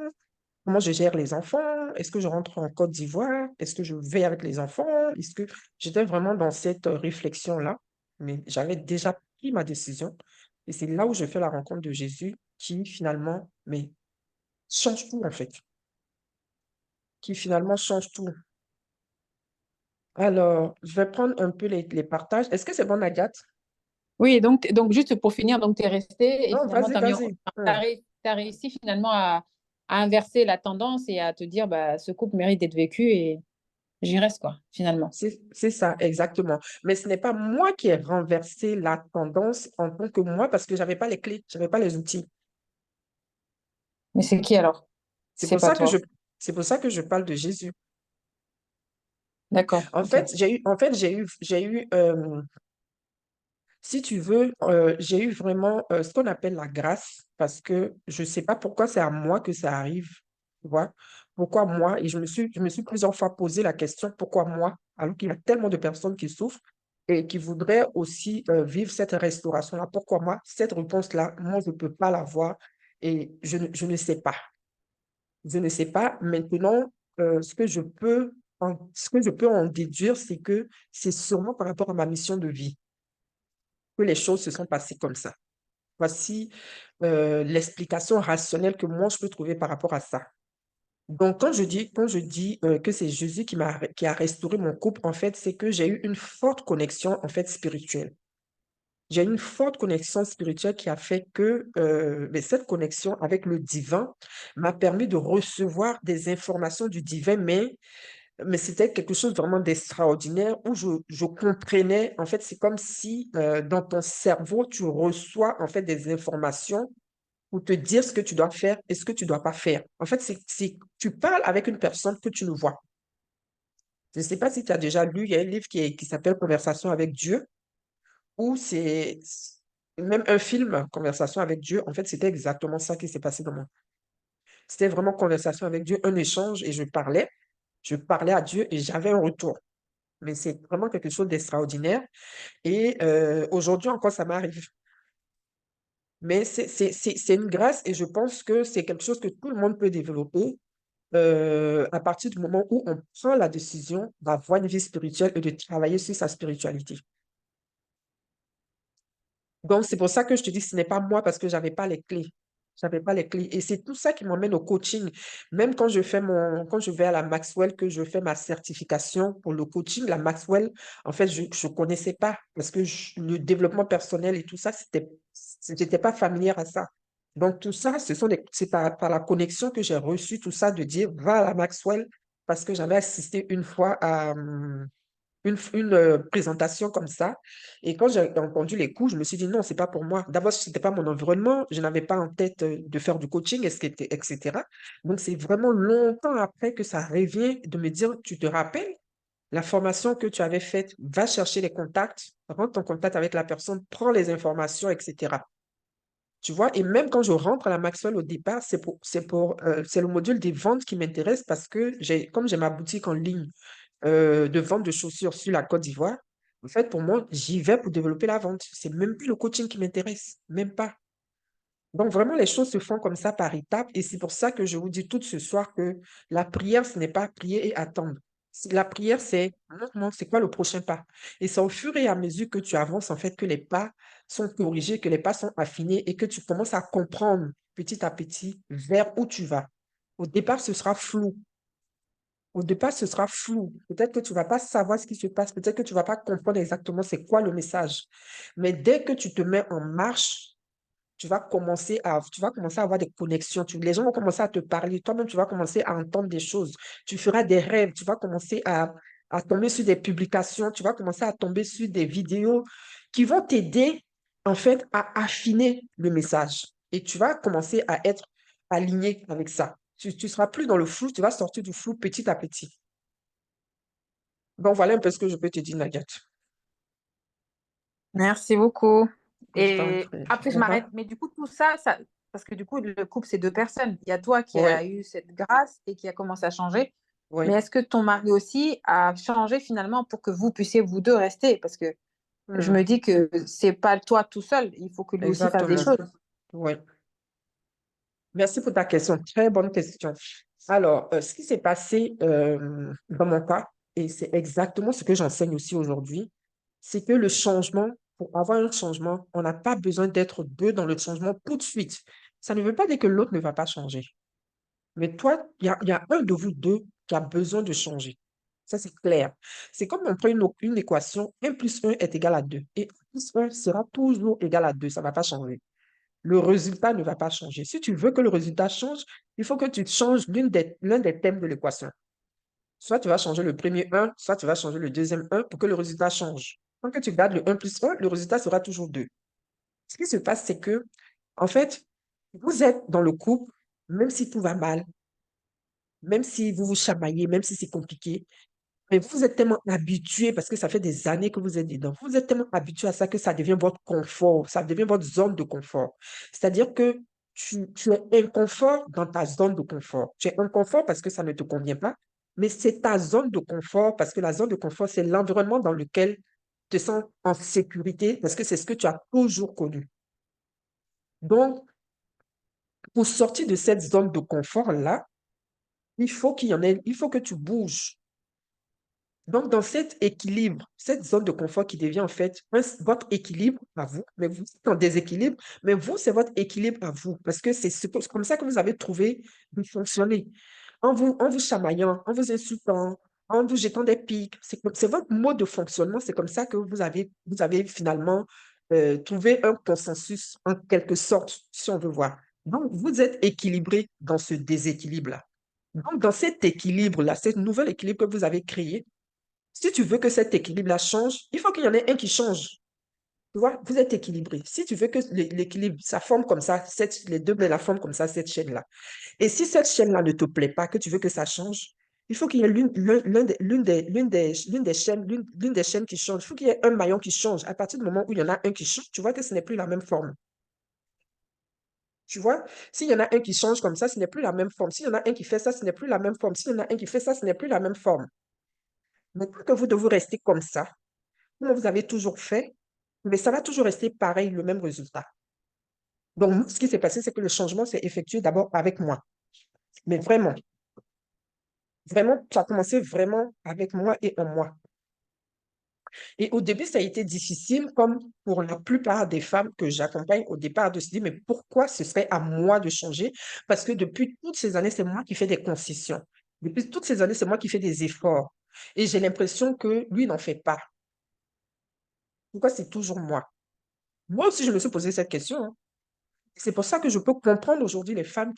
comment je gère les enfants? Est-ce que je rentre en Côte d'Ivoire? Est-ce que je vais avec les enfants? Est-ce que j'étais vraiment dans cette réflexion-là, mais j'avais déjà pris ma décision. Et c'est là où je fais la rencontre de Jésus qui finalement, mais change tout en fait, qui finalement change tout. Alors, je vais prendre un peu les partages. Est-ce que c'est bon, Agathe? Oui, donc juste pour finir, donc tu es resté et Non, finalement, vas-y, tu vas-y. as réussi finalement à inverser la tendance et à te dire, bah, ce couple mérite d'être vécu et j'y reste, quoi, finalement. C'est ça, exactement. Mais ce n'est pas moi qui ai renversé la tendance en tant que moi parce que j'avais pas les clés, j'avais pas les outils. Mais c'est qui alors? C'est C'est pour pas ça que toi. c'est pour ça que je parle de Jésus. D'accord, En ok. fait, j'ai eu, si tu veux, j'ai eu vraiment ce qu'on appelle la grâce parce que je ne sais pas pourquoi c'est à moi que ça arrive, tu vois. Pourquoi moi? Et je me suis plusieurs fois posé la question, pourquoi moi? Alors qu'il y a tellement de personnes qui souffrent et qui voudraient aussi vivre cette restauration-là. Pourquoi moi? Cette réponse-là, moi, je ne peux pas l'avoir et je ne sais pas. Je ne sais pas. Maintenant, ce que je peux en déduire, c'est que c'est sûrement par rapport à ma mission de vie que les choses se sont passées comme ça. Voici l'explication rationnelle que moi, je peux trouver par rapport à ça. Donc, quand je dis que c'est Jésus qui a restauré mon couple, en fait, c'est que j'ai eu une forte connexion, en fait, spirituelle. J'ai eu une forte connexion spirituelle qui a fait que mais cette connexion avec le divin m'a permis de recevoir des informations du divin, mais c'était quelque chose vraiment d'extraordinaire où je comprenais, en fait, c'est comme si dans ton cerveau, tu reçois en fait des informations pour te dire ce que tu dois faire et ce que tu dois pas faire. En fait, tu parles avec une personne que tu ne vois. Je ne sais pas si tu as déjà lu, il y a un livre qui s'appelle Conversation avec Dieu, ou c'est même un film, Conversation avec Dieu. En fait, c'était exactement ça qui s'est passé dans mon. C'était vraiment conversation avec Dieu, un échange, et je parlais à Dieu et j'avais un retour. Mais c'est vraiment quelque chose d'extraordinaire. Et aujourd'hui encore, ça m'arrive. Mais c'est une grâce et je pense que c'est quelque chose que tout le monde peut développer à partir du moment où on prend la décision d'avoir une vie spirituelle et de travailler sur sa spiritualité. Donc, c'est pour ça que je te dis, ce n'est pas moi parce que j'avais pas les clés. J'avais pas les clés. Et c'est tout ça qui m'emmène au coaching. Même quand je vais à la Maxwell, que je fais ma certification pour le coaching, la Maxwell, en fait, je connaissais pas parce que le développement personnel et tout ça, j'étais pas familière à ça. Donc, tout ça, c'est par la connexion que j'ai reçu tout ça de dire, va à la Maxwell parce que j'avais assisté une fois à, une présentation comme ça. Et quand j'ai entendu les cours, je me suis dit non, c'est pas pour moi. D'abord, ce n'était pas mon environnement. Je n'avais pas en tête de faire du coaching, etc. Donc, c'est vraiment longtemps après que ça revient de me dire, tu te rappelles la formation que tu avais faite, va chercher les contacts, rentre en contact avec la personne, prends les informations, etc. Tu vois, et même quand je rentre à la Maxwell au départ, c'est le module des ventes qui m'intéresse parce que comme j'ai ma boutique en ligne de vente de chaussures sur la Côte d'Ivoire, en fait, pour moi, j'y vais pour développer la vente. C'est même plus le coaching qui m'intéresse, même pas. Donc, vraiment, les choses se font comme ça par étapes. Et c'est pour ça que je vous dis tout ce soir que la prière, ce n'est pas prier et attendre. La prière, c'est, montre-moi, c'est quoi le prochain pas? Et c'est au fur et à mesure que tu avances, en fait, que les pas sont corrigés, que les pas sont affinés et que tu commences à comprendre petit à petit vers où tu vas. Au départ, ce sera flou. Au départ, ce sera flou. Peut-être que tu ne vas pas savoir ce qui se passe. Peut-être que tu ne vas pas comprendre exactement c'est quoi le message. Mais dès que tu te mets en marche, tu vas commencer à avoir des connexions. Les gens vont commencer à te parler. Toi-même, tu vas commencer à entendre des choses. Tu feras des rêves. Tu vas commencer à tomber sur des publications. Tu vas commencer à tomber sur des vidéos qui vont t'aider, en fait, à affiner le message. Et tu vas commencer à être aligné avec ça. Tu ne seras plus dans le flou. Tu vas sortir du flou petit à petit. Donc, voilà un peu ce que je peux te dire, Nadia. Merci beaucoup. Je t'en Et prie. après, je m'arrête. Mais du coup, tout ça, parce que du coup, le couple, c'est deux personnes. Il y a toi qui Oui, a eu cette grâce et qui a commencé à changer. oui. Mais est-ce que ton mari aussi a changé finalement pour que vous puissiez, vous deux, rester? Parce que je me dis que c'est pas toi tout seul. Il faut que lui aussi fasse des Exactement. choses. Oui. Merci pour ta question. Très bonne question. Alors, ce qui s'est passé dans mon cas, et c'est exactement ce que j'enseigne aussi aujourd'hui, c'est que le changement, pour avoir un changement, on n'a pas besoin d'être deux dans le changement tout de suite. Ça ne veut pas dire que l'autre ne va pas changer. Mais toi, il y a un de vous deux qui a besoin de changer. Ça, c'est clair. C'est comme on prend une équation, 1 plus 1 est égal à 2. Et 1 plus 1 sera toujours égal à 2. Ça ne va pas changer. Le résultat ne va pas changer. Si tu veux que le résultat change, il faut que tu changes l'un des thèmes de l'équation. Soit tu vas changer le premier 1, soit tu vas changer le deuxième 1 pour que le résultat change. Quand que tu gardes le 1 plus 1, le résultat sera toujours 2. Ce qui se passe, c'est que, en fait, vous êtes dans le couple, même si tout va mal, même si vous vous chamaillez, même si c'est compliqué, mais vous êtes tellement habitué, parce que ça fait des années que vous êtes dedans, vous êtes tellement habitué à ça que ça devient votre confort, ça devient votre zone de confort. C'est-à-dire que tu es inconfort dans ta zone de confort. Tu es inconfort parce que ça ne te convient pas, mais c'est ta zone de confort parce que la zone de confort, c'est l'environnement dans lequel tu te sens en sécurité parce que c'est ce que tu as toujours connu. Donc, pour sortir de cette zone de confort-là, il faut il faut que tu bouges. Donc, dans cet équilibre, cette zone de confort qui devient en fait votre équilibre à vous, mais vous êtes en déséquilibre, mais vous, c'est votre équilibre à vous, parce que c'est comme ça que vous avez trouvé de fonctionner. En vous chamaillant, en vous insultant, en vous jetant des pics, c'est votre mode de fonctionnement, c'est comme ça que vous avez finalement trouvé un consensus en quelque sorte, si on veut voir. Donc, vous êtes équilibré dans ce déséquilibre-là. Donc, dans cet équilibre-là, cet nouvel équilibre que vous avez créé, si tu veux que cet équilibre-là change, il faut qu'il y en ait un qui change. Tu vois, vous êtes équilibré. Si tu veux que l'équilibre, ça forme comme ça, les deux la forment comme ça, cette chaîne-là. Et si cette chaîne-là ne te plaît pas, que tu veux que ça change, il faut qu'il y ait l'une des chaînes qui change. Il faut qu'il y ait un maillon qui change. À partir du moment où il y en a un qui change, tu vois que ce n'est plus la même forme. Tu vois, s'il y en a un qui change comme ça, ce n'est plus la même forme. S'il y en a un qui fait ça, ce n'est plus la même forme. S'il y en a un qui fait ça, ce n'est plus la même forme. Mais tant que vous devez rester comme ça, comme vous avez toujours fait, mais ça va toujours rester pareil, le même résultat. Donc, ce qui s'est passé, c'est que le changement s'est effectué d'abord avec moi. Mais vraiment, vraiment, ça a commencé vraiment avec moi et en moi. Et au début, ça a été difficile, comme pour la plupart des femmes que j'accompagne au départ, de se dire, mais pourquoi ce serait à moi de changer? Parce que depuis toutes ces années, c'est moi qui fais des concessions. Depuis toutes ces années, c'est moi qui fais des efforts. Et j'ai l'impression que lui n'en fait pas. Pourquoi c'est toujours moi? Moi aussi, je me suis posé cette question, hein. C'est pour ça que je peux comprendre aujourd'hui les femmes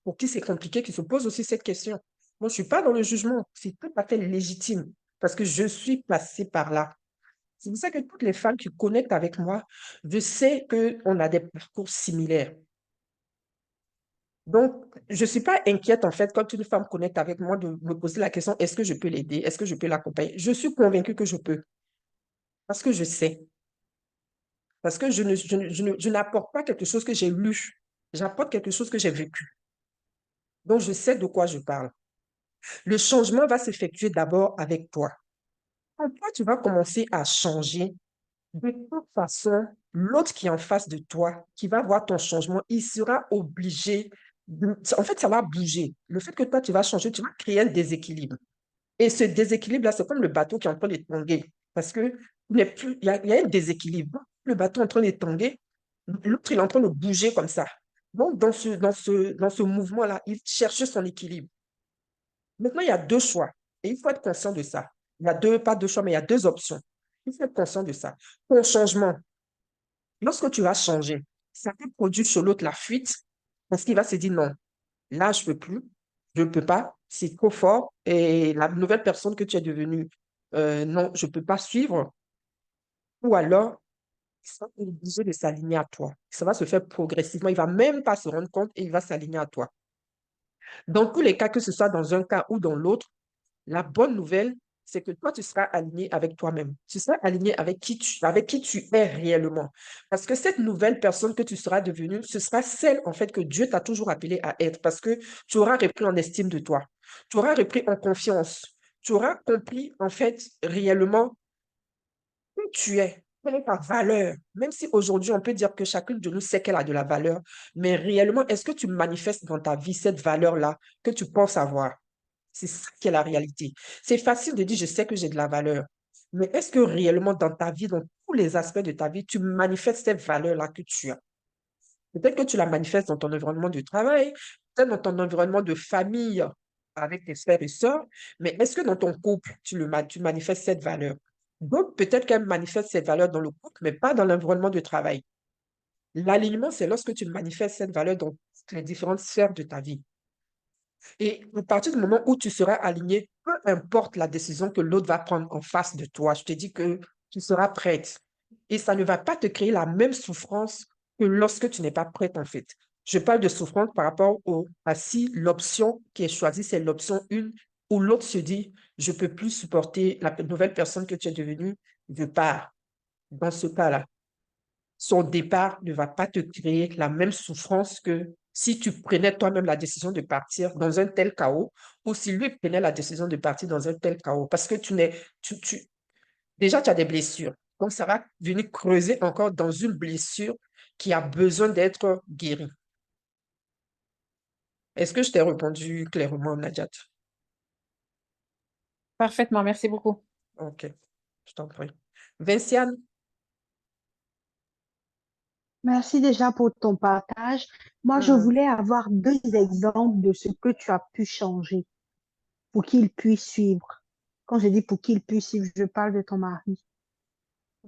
pour qui c'est compliqué, qui se posent aussi cette question. Moi, je suis pas dans le jugement, c'est tout à fait légitime parce que je suis passée par là. C'est pour ça que toutes les femmes qui connectent avec moi, je sais qu'on a des parcours similaires. Donc, je ne suis pas inquiète en fait quand une femme connecte avec moi de me poser la question, est-ce que je peux l'aider? Est-ce que je peux l'accompagner? Je suis convaincue que je peux parce que je sais. Parce que je n'apporte pas quelque chose que j'ai lu, j'apporte quelque chose que j'ai vécu. Donc, je sais de quoi je parle. Le changement va s'effectuer d'abord avec toi. Quand toi, tu vas commencer à changer, de toute façon, l'autre qui est en face de toi, qui va voir ton changement, il sera obligé en fait, ça va bouger. Le fait que toi, tu vas changer, tu vas créer un déséquilibre. Et ce déséquilibre-là, c'est comme le bateau qui est en train de tanguer. Parce que il y a un déséquilibre. Le bateau est en train de tanguer, l'autre, il est en train de bouger comme ça. Donc, dans ce mouvement-là, il cherche son équilibre. Maintenant, il y a deux choix et il faut être conscient de ça. Il y a pas deux choix, mais il y a deux options. Il faut être conscient de ça. Ton changement, lorsque tu vas changer, ça peut produire sur l'autre la fuite parce qu'il va se dire non, là, je ne peux plus, je ne peux pas, c'est trop fort et la nouvelle personne que tu es devenue, non, je ne peux pas suivre. Ou alors, il sera obligé de s'aligner à toi. Ça va se faire progressivement. Il ne va même pas se rendre compte et il va s'aligner à toi. Dans tous les cas, que ce soit dans un cas ou dans l'autre, la bonne nouvelle, c'est que toi, tu seras aligné avec toi-même. Tu seras aligné avec avec qui tu es réellement. Parce que cette nouvelle personne que tu seras devenue, ce sera celle, en fait, que Dieu t'a toujours appelé à être. Parce que tu auras repris en estime de toi. Tu auras repris en confiance. Tu auras compris, en fait, réellement qui tu es. quelle est ta valeur? Même si aujourd'hui, on peut dire que chacune de nous sait qu'elle a de la valeur, mais réellement, est-ce que tu manifestes dans ta vie cette valeur-là que tu penses avoir? C'est ça qui est la réalité. C'est facile de dire, je sais que j'ai de la valeur, mais est-ce que réellement dans ta vie, dans tous les aspects de ta vie, tu manifestes cette valeur-là que tu as? Peut-être que tu la manifestes dans ton environnement de travail, peut-être dans ton environnement de famille avec tes frères et sœurs, mais est-ce que dans ton couple, tu manifestes cette valeur? Donc, peut-être qu'elle manifeste cette valeur dans le couple, mais pas dans l'environnement de travail. L'alignement, c'est lorsque tu manifestes cette valeur dans toutes les différentes sphères de ta vie. Et à partir du moment où tu seras aligné, peu importe la décision que l'autre va prendre en face de toi, je te dis que tu seras prête. Et ça ne va pas te créer la même souffrance que lorsque tu n'es pas prête, en fait. Je parle de souffrance par rapport à si l'option qui est choisie, c'est l'option 1, où l'autre se dit, je ne peux plus supporter la nouvelle personne que tu es devenue, je pars. Dans ce cas-là, son départ ne va pas te créer la même souffrance que si tu prenais toi-même la décision de partir dans un tel chaos ou si lui prenait la décision de partir dans un tel chaos. Parce que déjà, tu as des blessures. Donc, ça va venir creuser encore dans une blessure qui a besoin d'être guérie. Est-ce que je t'ai répondu clairement, Najat? Parfaitement, merci beaucoup. OK, je t'en prie. Vinciane? Merci déjà pour ton partage. Moi, je Mhm, voulais avoir 2 exemples de ce que tu as pu changer pour qu'il puisse suivre. Quand je dis pour qu'il puisse suivre, je parle de ton mari.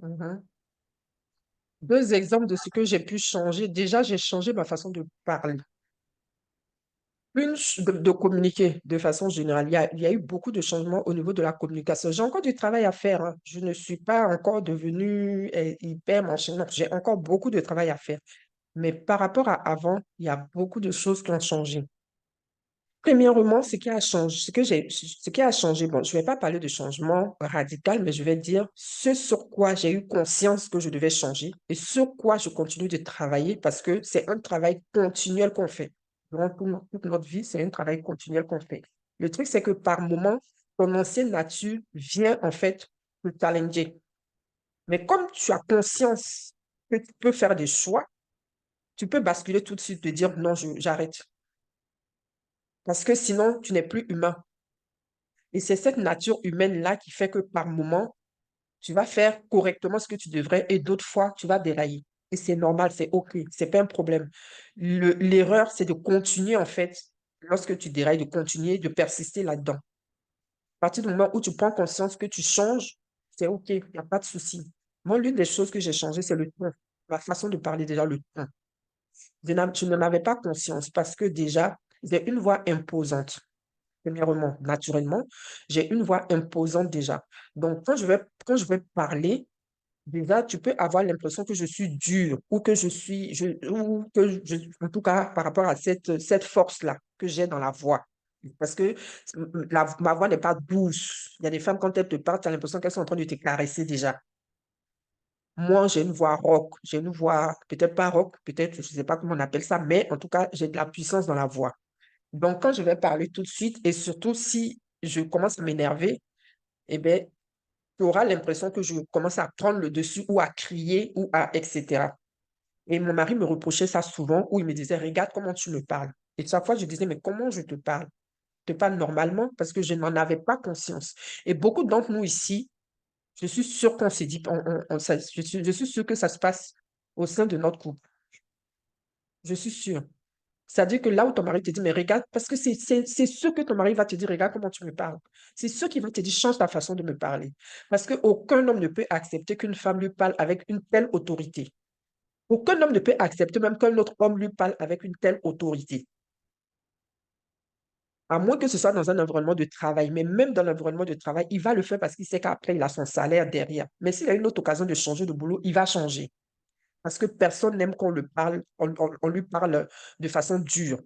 mhm. 2 exemples de ce que j'ai pu changer. Déjà, j'ai changé ma façon de parler. De communiquer de façon générale. Il y a eu beaucoup de changements au niveau de la communication. J'ai encore du travail à faire, hein. Je ne suis pas encore devenue hyper machin. Non, j'ai encore beaucoup de travail à faire. Mais par rapport à avant, il y a beaucoup de choses qui ont changé. Premièrement, ce qui a changé, ce qui a changé, bon, je ne vais pas parler de changement radical, mais je vais dire ce sur quoi j'ai eu conscience que je devais changer et sur quoi je continue de travailler parce que c'est un travail continuel qu'on fait. Durant toute notre vie, c'est un travail continuel qu'on fait. Le truc, c'est que par moment, ton ancienne nature vient en fait te challenger. Mais comme tu as conscience que tu peux faire des choix, tu peux basculer tout de suite, te dire non, j'arrête. Parce que sinon, tu n'es plus humain. Et c'est cette nature humaine-là qui fait que par moment, tu vas faire correctement ce que tu devrais et d'autres fois, tu vas dérailler. Et c'est normal, c'est OK, c'est pas un problème. L'erreur, c'est de continuer, en fait, lorsque tu dérailles, de continuer, de persister là-dedans. À partir du moment où tu prends conscience que tu changes, c'est OK, il n'y a pas de souci. Moi, l'une des choses que j'ai changé, c'est le ton. Ma façon de parler, déjà, le ton. Je n'en avais pas conscience parce que déjà, j'ai une voix imposante. Premièrement, naturellement, j'ai une voix imposante déjà. Donc, quand je vais parler, déjà, tu peux avoir l'impression que je suis dure ou que en tout cas, par rapport à cette force-là que j'ai dans la voix. Parce que ma voix n'est pas douce. Il y a des femmes, quand elles te parlent, tu as l'impression qu'elles sont en train de te caresser déjà. Moi, j'ai une voix rock. J'ai une voix, peut-être pas rock, peut-être, je ne sais pas comment on appelle ça, mais en tout cas, j'ai de la puissance dans la voix. Donc, quand je vais parler tout de suite, et surtout si je commence à m'énerver, eh bien, tu auras l'impression que je commence à prendre le dessus ou à crier ou à etc. Et mon mari me reprochait ça souvent, où il me disait, regarde comment tu me parles. Et chaque fois, je disais, mais comment je te parle? Je te parle normalement parce que je n'en avais pas conscience. Et beaucoup d'entre nous ici, je suis sûre qu'on s'est dit, je suis sûre que ça se passe au sein de notre couple. Je suis sûre. C'est-à-dire que là où ton mari te dit, mais regarde, parce que c'est ce que ton mari va te dire, regarde comment tu me parles. C'est ce qui va te dire, change ta façon de me parler. Parce qu'aucun homme ne peut accepter qu'une femme lui parle avec une telle autorité. Aucun homme ne peut accepter même qu'un autre homme lui parle avec une telle autorité. À moins que ce soit dans un environnement de travail. Mais même dans l'environnement de travail, il va le faire parce qu'il sait qu'après, il a son salaire derrière. Mais s'il a une autre occasion de changer de boulot, il va changer. Parce que personne n'aime qu'on le parle, on lui parle de façon dure.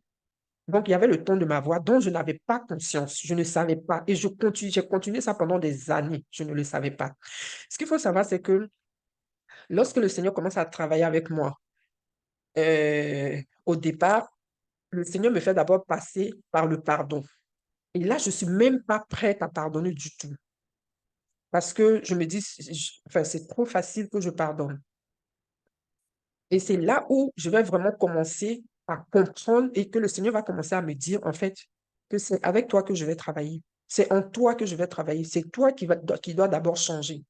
Donc, il y avait le ton de ma voix dont je n'avais pas conscience. Je ne savais pas. Et j'ai continué ça pendant des années. Je ne le savais pas. Ce qu'il faut savoir, c'est que lorsque le Seigneur commence à travailler avec moi, au départ, le Seigneur me fait d'abord passer par le pardon. Et là, je ne suis même pas prête à pardonner du tout. parce que je me dis, enfin, c'est trop facile que je pardonne. Et c'est là où je vais vraiment commencer à comprendre et que le Seigneur va commencer à me dire, en fait, que c'est avec toi que je vais travailler. C'est en toi que je vais travailler. C'est toi qui dois d'abord changer.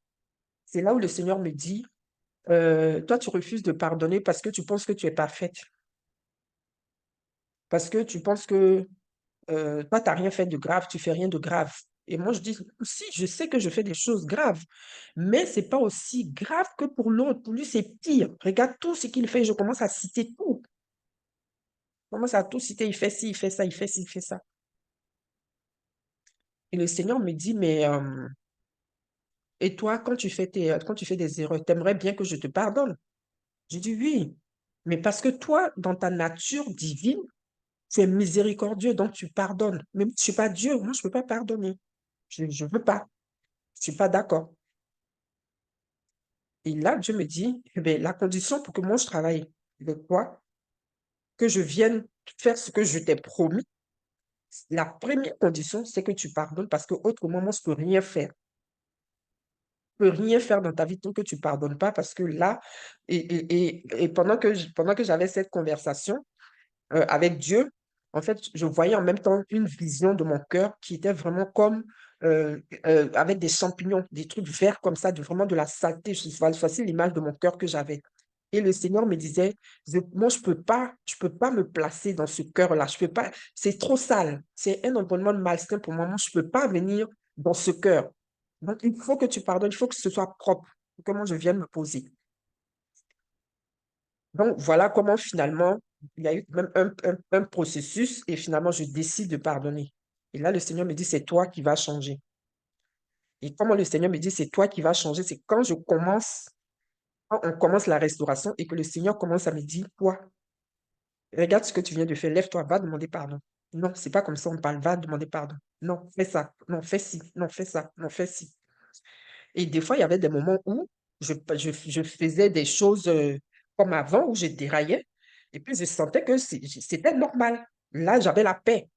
C'est là où le Seigneur me dit, toi, tu refuses de pardonner parce que tu penses que tu es parfaite. Parce que tu penses que toi, tu n'as rien fait de grave, tu fais rien de grave. Et moi, je dis, si, je sais que je fais des choses graves, mais c'est pas aussi grave que pour l'autre. Pour lui, c'est pire. Regarde tout ce qu'il fait. Je commence à citer tout. Je commence à tout citer. Il fait ci, il fait ça, il fait ci, il fait ça. Et le Seigneur me dit, mais et toi, quand tu fais des erreurs, t'aimerais bien que je te pardonne? J'ai dit oui, mais parce que toi, dans ta nature divine, tu es miséricordieux, donc tu pardonnes. Mais moi, je suis pas Dieu, moi, je peux pas pardonner. Je ne veux pas. Je suis pas d'accord. Et là, Dieu me dit, eh bien, la condition pour que moi, je travaille avec toi, que je vienne faire ce que je t'ai promis, la première condition, c'est que tu pardonnes parce que autrement, moi, je peux rien faire. Je peux rien faire dans ta vie tant que tu pardonnes pas parce que là, et pendant que j'avais cette conversation, avec Dieu, en fait, je voyais en même temps une vision de mon cœur qui était vraiment comme avec des champignons, des trucs verts comme ça, vraiment de la saleté. Voici l'image de mon cœur que j'avais. Et le Seigneur me disait, moi, je peux pas me placer dans ce cœur-là. Je peux pas, c'est trop sale. C'est un environnement malsain pour moi. Moi, je peux pas venir dans ce cœur. Donc, il faut que tu pardonnes, il faut que ce soit propre pour que moi, je vienne me poser. Donc, voilà comment finalement, il y a eu même un processus et finalement, je décide de pardonner. Et là, le Seigneur me dit, c'est toi qui vas changer. Et comment le Seigneur me dit, c'est toi qui vas changer, c'est quand quand on commence la restauration et que le Seigneur commence à me dire, toi, regarde ce que tu viens de faire, lève-toi, va demander pardon. Non, c'est pas comme ça on parle, va demander pardon. Non, fais ça, non, fais ci, non, fais ça, non, fais ci. Et des fois, il y avait des moments où je faisais des choses comme avant, où je déraillais, et puis je sentais que c'était normal. Là, j'avais la paix.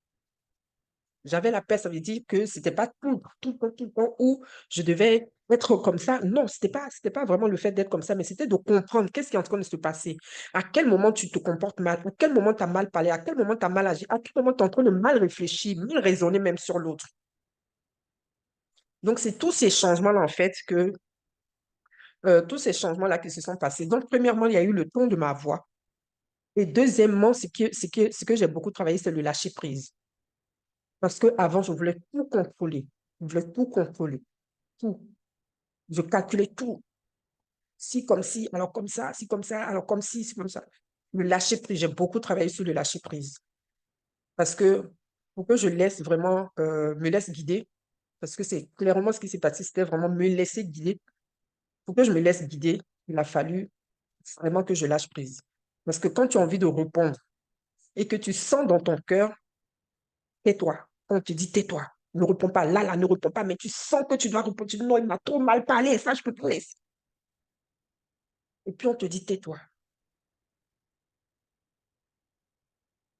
J'avais la paix, ça veut dire que c'était pas tout le temps où je devais être comme ça. Non, c'était pas vraiment le fait d'être comme ça, mais c'était de comprendre qu'est-ce qui est en train de se passer. À quel moment tu te comportes mal, à quel moment tu as mal parlé, à quel moment tu as mal agi, à quel moment tu es en train de mal réfléchir, mal raisonner même sur l'autre. Donc, c'est tous ces changements-là, en fait, tous ces changements-là qui se sont passés. Donc, premièrement, il y a eu le ton de ma voix. Et deuxièmement, ce que j'ai beaucoup travaillé, c'est le lâcher prise. Parce qu'avant, je voulais tout contrôler. Je voulais tout contrôler. Tout. Je calculais tout. Si comme si, alors comme ça, si comme ça, alors comme si, comme ça. Le lâcher prise, j'ai beaucoup travaillé sur le lâcher prise. Parce que pour que je laisse vraiment, me laisse guider, parce que c'est clairement ce qui s'est passé, c'était vraiment me laisser guider. Pour que je me laisse guider, il a fallu vraiment que je lâche prise. Parce que quand tu as envie de répondre et que tu sens dans ton cœur, tais-toi. On te dit tais-toi. Ne réponds pas, là, ne réponds pas, mais tu sens que tu dois répondre. Tu dis non, il m'a trop mal parlé, ça, je peux pas laisser. Et puis on te dit tais-toi.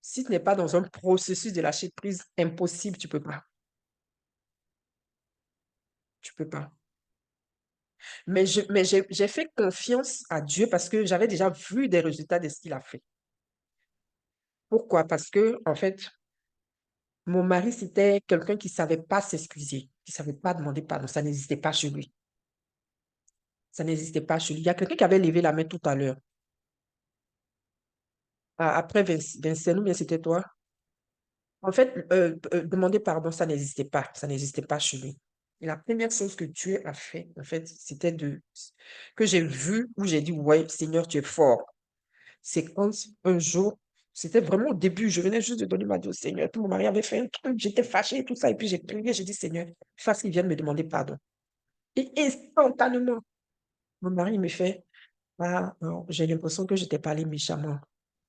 Si tu n'es pas dans un processus de lâcher prise, impossible, tu peux pas. Tu peux pas. Mais j'ai fait confiance à Dieu parce que j'avais déjà vu des résultats de ce qu'il a fait. Pourquoi? Parce que, en fait, mon mari, c'était quelqu'un qui savait pas s'excuser, qui savait pas demander pardon. Ça n'existait pas chez lui. Ça n'existait pas chez lui. Il y a quelqu'un qui avait levé la main tout à l'heure. Après Vincent, ou bien c'était toi? En fait, demander pardon, ça n'existait pas. Ça n'existait pas chez lui. Et la première chose que Dieu a fait, en fait, c'était que j'ai vu, où j'ai dit, ouais, Seigneur, tu es fort. C'est quand un jour, c'était vraiment au début, je venais juste de donner ma vie au Seigneur. Puis mon mari avait fait un truc, j'étais fâchée et tout ça. Et puis j'ai prié, j'ai dit, Seigneur, fasse qu'il vienne me demander pardon. Et instantanément, mon mari me fait, ah, non, j'ai l'impression que je t'ai parlé méchamment.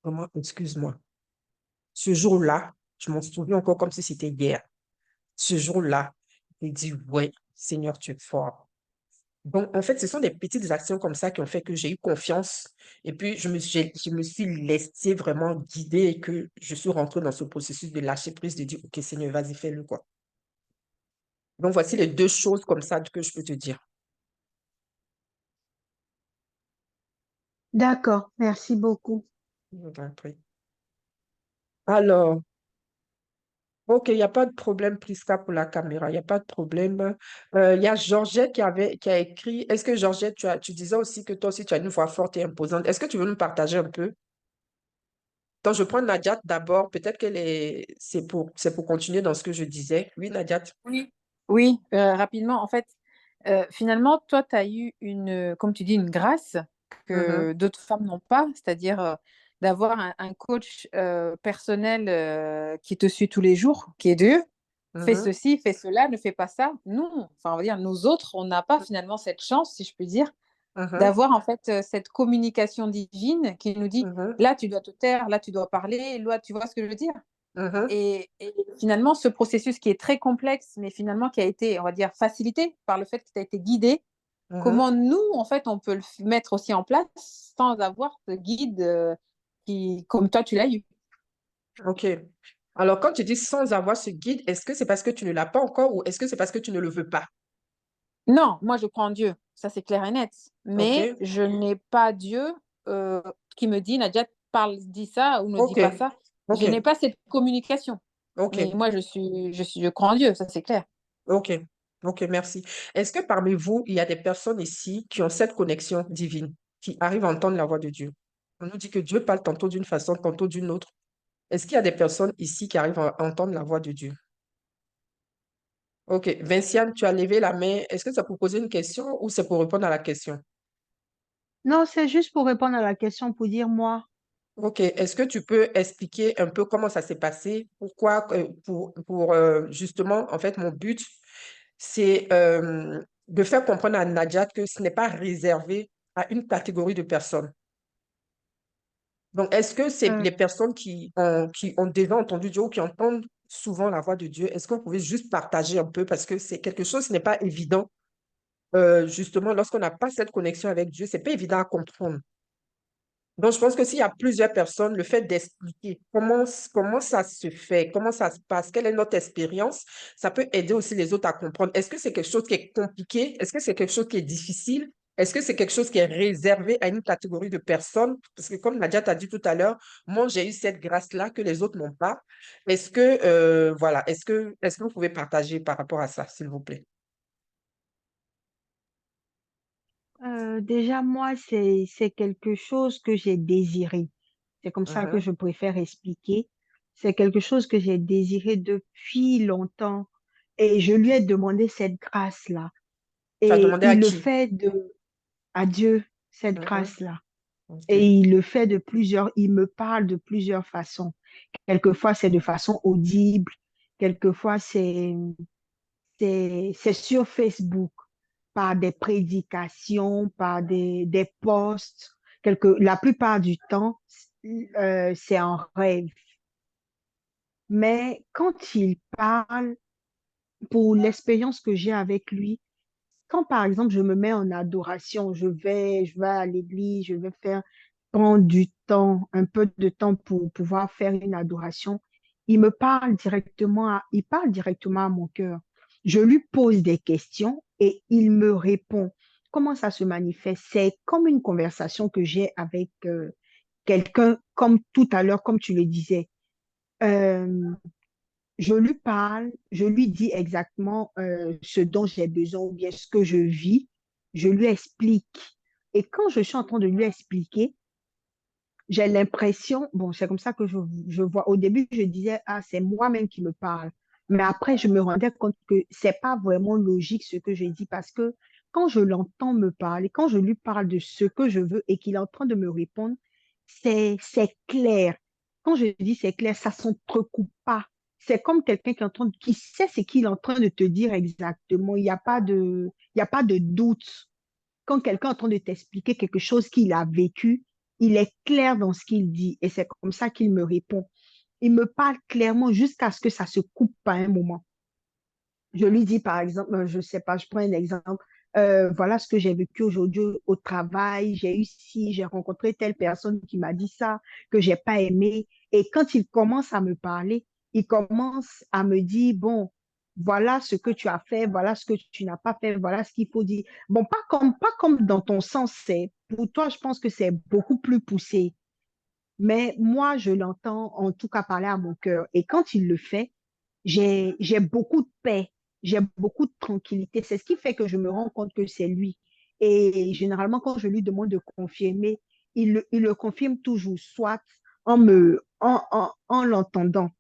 Vraiment, excuse-moi. Ce jour-là, je m'en souviens encore comme si c'était hier. Ce jour-là, il dit, ouais, Seigneur, tu es fort. Donc, en fait, ce sont des petites actions comme ça qui ont fait que j'ai eu confiance et puis je me suis laissée vraiment guider et que je suis rentrée dans ce processus de lâcher prise, de dire, OK, Seigneur, vas-y, fais-le, quoi. Donc, voici les deux choses comme ça que je peux te dire. D'accord, merci beaucoup. Je t'en prie. Alors, ok, il n'y a pas de problème, Priska, pour la caméra, il n'y a pas de problème. Il y a Georgette qui a écrit. Est-ce que Georgette, tu disais aussi que toi aussi, tu as une voix forte et imposante. Est-ce que tu veux nous partager un peu? Donc, je prends Nadiat d'abord. Peut-être c'est pour continuer dans ce que je disais. Oui, Nadiat. Oui, oui, rapidement. En fait, finalement, toi, tu as eu comme tu dis, une grâce Mhm, que d'autres femmes n'ont pas, c'est-à-dire d'avoir un coach personnel qui te suit tous les jours, qui est Dieu. Fais mhm, ceci, fais cela, ne fais pas ça. Nous, enfin, on va dire, nous autres, on n'a pas finalement cette chance, si je puis dire, mhm, d'avoir en fait cette communication divine qui nous dit, mhm, là, tu dois te taire, là, tu dois parler, là, tu vois ce que je veux dire? mhm, Et finalement, ce processus qui est très complexe, mais finalement qui a été, on va dire, facilité par le fait que tu as été guidé, mhm. comment nous, en fait, on peut mettre aussi en place sans avoir ce guide comme toi, tu l'as eu. Ok. Alors, quand tu dis sans avoir ce guide, est-ce que c'est parce que tu ne l'as pas encore ou est-ce que c'est parce que tu ne le veux pas? Non, moi, je crois en Dieu, ça c'est clair et net. Ok. Mais je n'ai pas Dieu euh, qui me dit, Nadia, parle, dis ça ou ne dis Ok. pas ça. Ok. Je n'ai pas cette communication. Ok. Mais moi, je crois en Dieu, ça c'est clair. Ok. Ok, merci. Est-ce que parmi vous, il y a des personnes ici qui ont cette connexion divine, qui arrivent à entendre la voix de Dieu? On nous dit que Dieu parle tantôt d'une façon, tantôt d'une autre. Est-ce qu'il y a des personnes ici qui arrivent à entendre la voix de Dieu? Ok. Vinciane, tu as levé la main. Est-ce que c'est pour poser une question ou c'est pour répondre à la question? Non, c'est juste pour répondre à la question, pour dire moi. Ok, est-ce que tu peux expliquer un peu comment ça s'est passé? Pourquoi, justement, en fait, mon but, c'est de faire comprendre à Nadia que ce n'est pas réservé à une catégorie de personnes. Donc, est-ce que c'est Euh, les personnes qui ont déjà entendu Dieu ou qui entendent souvent la voix de Dieu? Est-ce que vous pouvez juste partager un peu parce que c'est quelque chose qui n'est pas évident. Justement, lorsqu'on n'a pas cette connexion avec Dieu, c'est pas évident à comprendre. Donc, je pense que s'il y a plusieurs personnes, le fait d'expliquer comment ça se fait, comment ça se passe, quelle est notre expérience, ça peut aider aussi les autres à comprendre. Est-ce que c'est quelque chose qui est compliqué? Est-ce que c'est quelque chose qui est difficile? Est-ce que c'est quelque chose qui est réservé à une catégorie de personnes? Parce que comme Nadia t'a dit tout à l'heure, moi, j'ai eu cette grâce-là que les autres n'ont pas. Est-ce que, voilà, est-ce que vous pouvez partager par rapport à ça, s'il vous plaît? déjà, moi, c'est quelque chose que j'ai désiré. C'est comme ça que Mhm. je préfère expliquer. C'est quelque chose que j'ai désiré depuis longtemps et je lui ai demandé cette grâce-là. Tu as Et demandé à il le qui? fait à Dieu, cette Mhm. grâce-là. Et Ok. il le fait il me parle de plusieurs façons. Quelquefois, c'est de façon audible. Quelquefois, c'est sur Facebook, par des prédications, par des posts. La plupart du temps, c'est en rêve. Mais quand il parle, pour l'expérience que j'ai avec lui, quand par exemple je me mets en adoration, je vais à l'église, je vais prendre du temps, un peu de temps pour pouvoir faire une adoration, il parle directement à mon cœur. Je lui pose des questions et il me répond. Comment ça se manifeste? C'est comme une conversation que j'ai avec quelqu'un, comme tout à l'heure, comme tu le disais. Euh, je lui parle, je lui dis exactement ce dont j'ai besoin ou bien ce que je vis. Je lui explique. Et quand je suis en train de lui expliquer, j'ai l'impression, bon, c'est comme ça que je vois. Au début, je disais, ah, c'est moi-même qui me parle. Mais après, je me rendais compte que c'est pas vraiment logique ce que je dis parce que quand je l'entends me parler, quand je lui parle de ce que je veux et qu'il est en train de me répondre, c'est clair. Quand je dis c'est clair, ça s'entrecoupe pas. C'est comme quelqu'un qui sait ce qu'il est en train de te dire exactement. Il y a pas de doute. Quand quelqu'un est en train de t'expliquer quelque chose qu'il a vécu, il est clair dans ce qu'il dit et c'est comme ça qu'il me répond. Il me parle clairement jusqu'à ce que ça se coupe à un moment. Je lui dis, par exemple, je sais pas, je prends un exemple. Voilà ce que j'ai vécu aujourd'hui au travail. J'ai eu ci, j'ai rencontré telle personne qui m'a dit ça, que j'ai pas aimé. Et quand il commence à me parler, il commence à me dire, bon, voilà ce que tu as fait, voilà ce que tu n'as pas fait, voilà ce qu'il faut dire. Bon, pas comme dans ton sens, pour toi, je pense que c'est beaucoup plus poussé. Mais moi, je l'entends en tout cas parler à mon cœur. Et quand il le fait, j'ai beaucoup de paix, j'ai beaucoup de tranquillité. C'est ce qui fait que je me rends compte que c'est lui. Et généralement, quand je lui demande de confirmer, il le confirme toujours, soit en l'entendant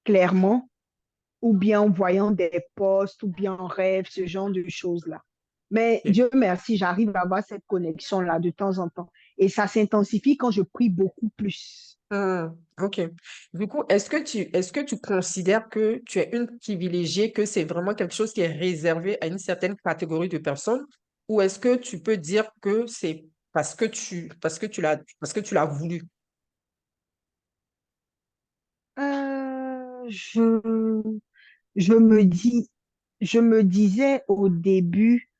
clairement, ou bien en voyant des posts, ou bien en rêve, ce genre de choses-là. Mais Ok. Dieu merci, j'arrive à avoir cette connexion-là de temps en temps. Et ça s'intensifie quand je prie beaucoup plus. Ok. Du coup, est-ce que tu considères que tu es une privilégiée, que c'est vraiment quelque chose qui est réservé à une certaine catégorie de personnes, ou est-ce que tu peux dire que c'est parce que tu l'as voulu? Euh, je, je me dis, je me disais au début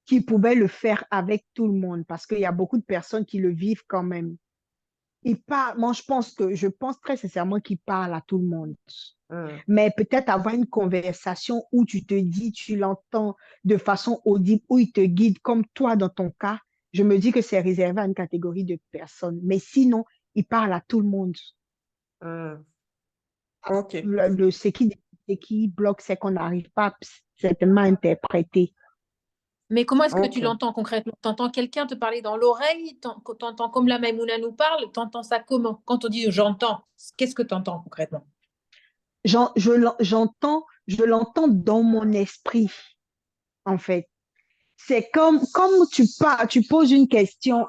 qu'il pouvait le faire avec tout le monde parce qu'il y a beaucoup de personnes qui le vivent quand même. Il parle, moi, je pense très sincèrement qu'il parle à tout le monde. Hmm. Mais peut-être avoir une conversation où tu te dis, tu l'entends de façon audible, où il te guide comme toi dans ton cas, je me dis que c'est réservé à une catégorie de personnes. Mais sinon, il parle à tout le monde. Hmm. Ok. Ce qui bloque, c'est qu'on n'arrive pas certainement à interpréter. Mais comment est-ce que tu Ok. l'entends concrètement? T'entends quelqu'un te parler dans l'oreille? T'entends comme la Maïmouna nous parle? T'entends ça comment? Quand on dit j'entends, qu'est-ce que t'entends concrètement? Je l'entends dans mon esprit, en fait. C'est comme tu poses une question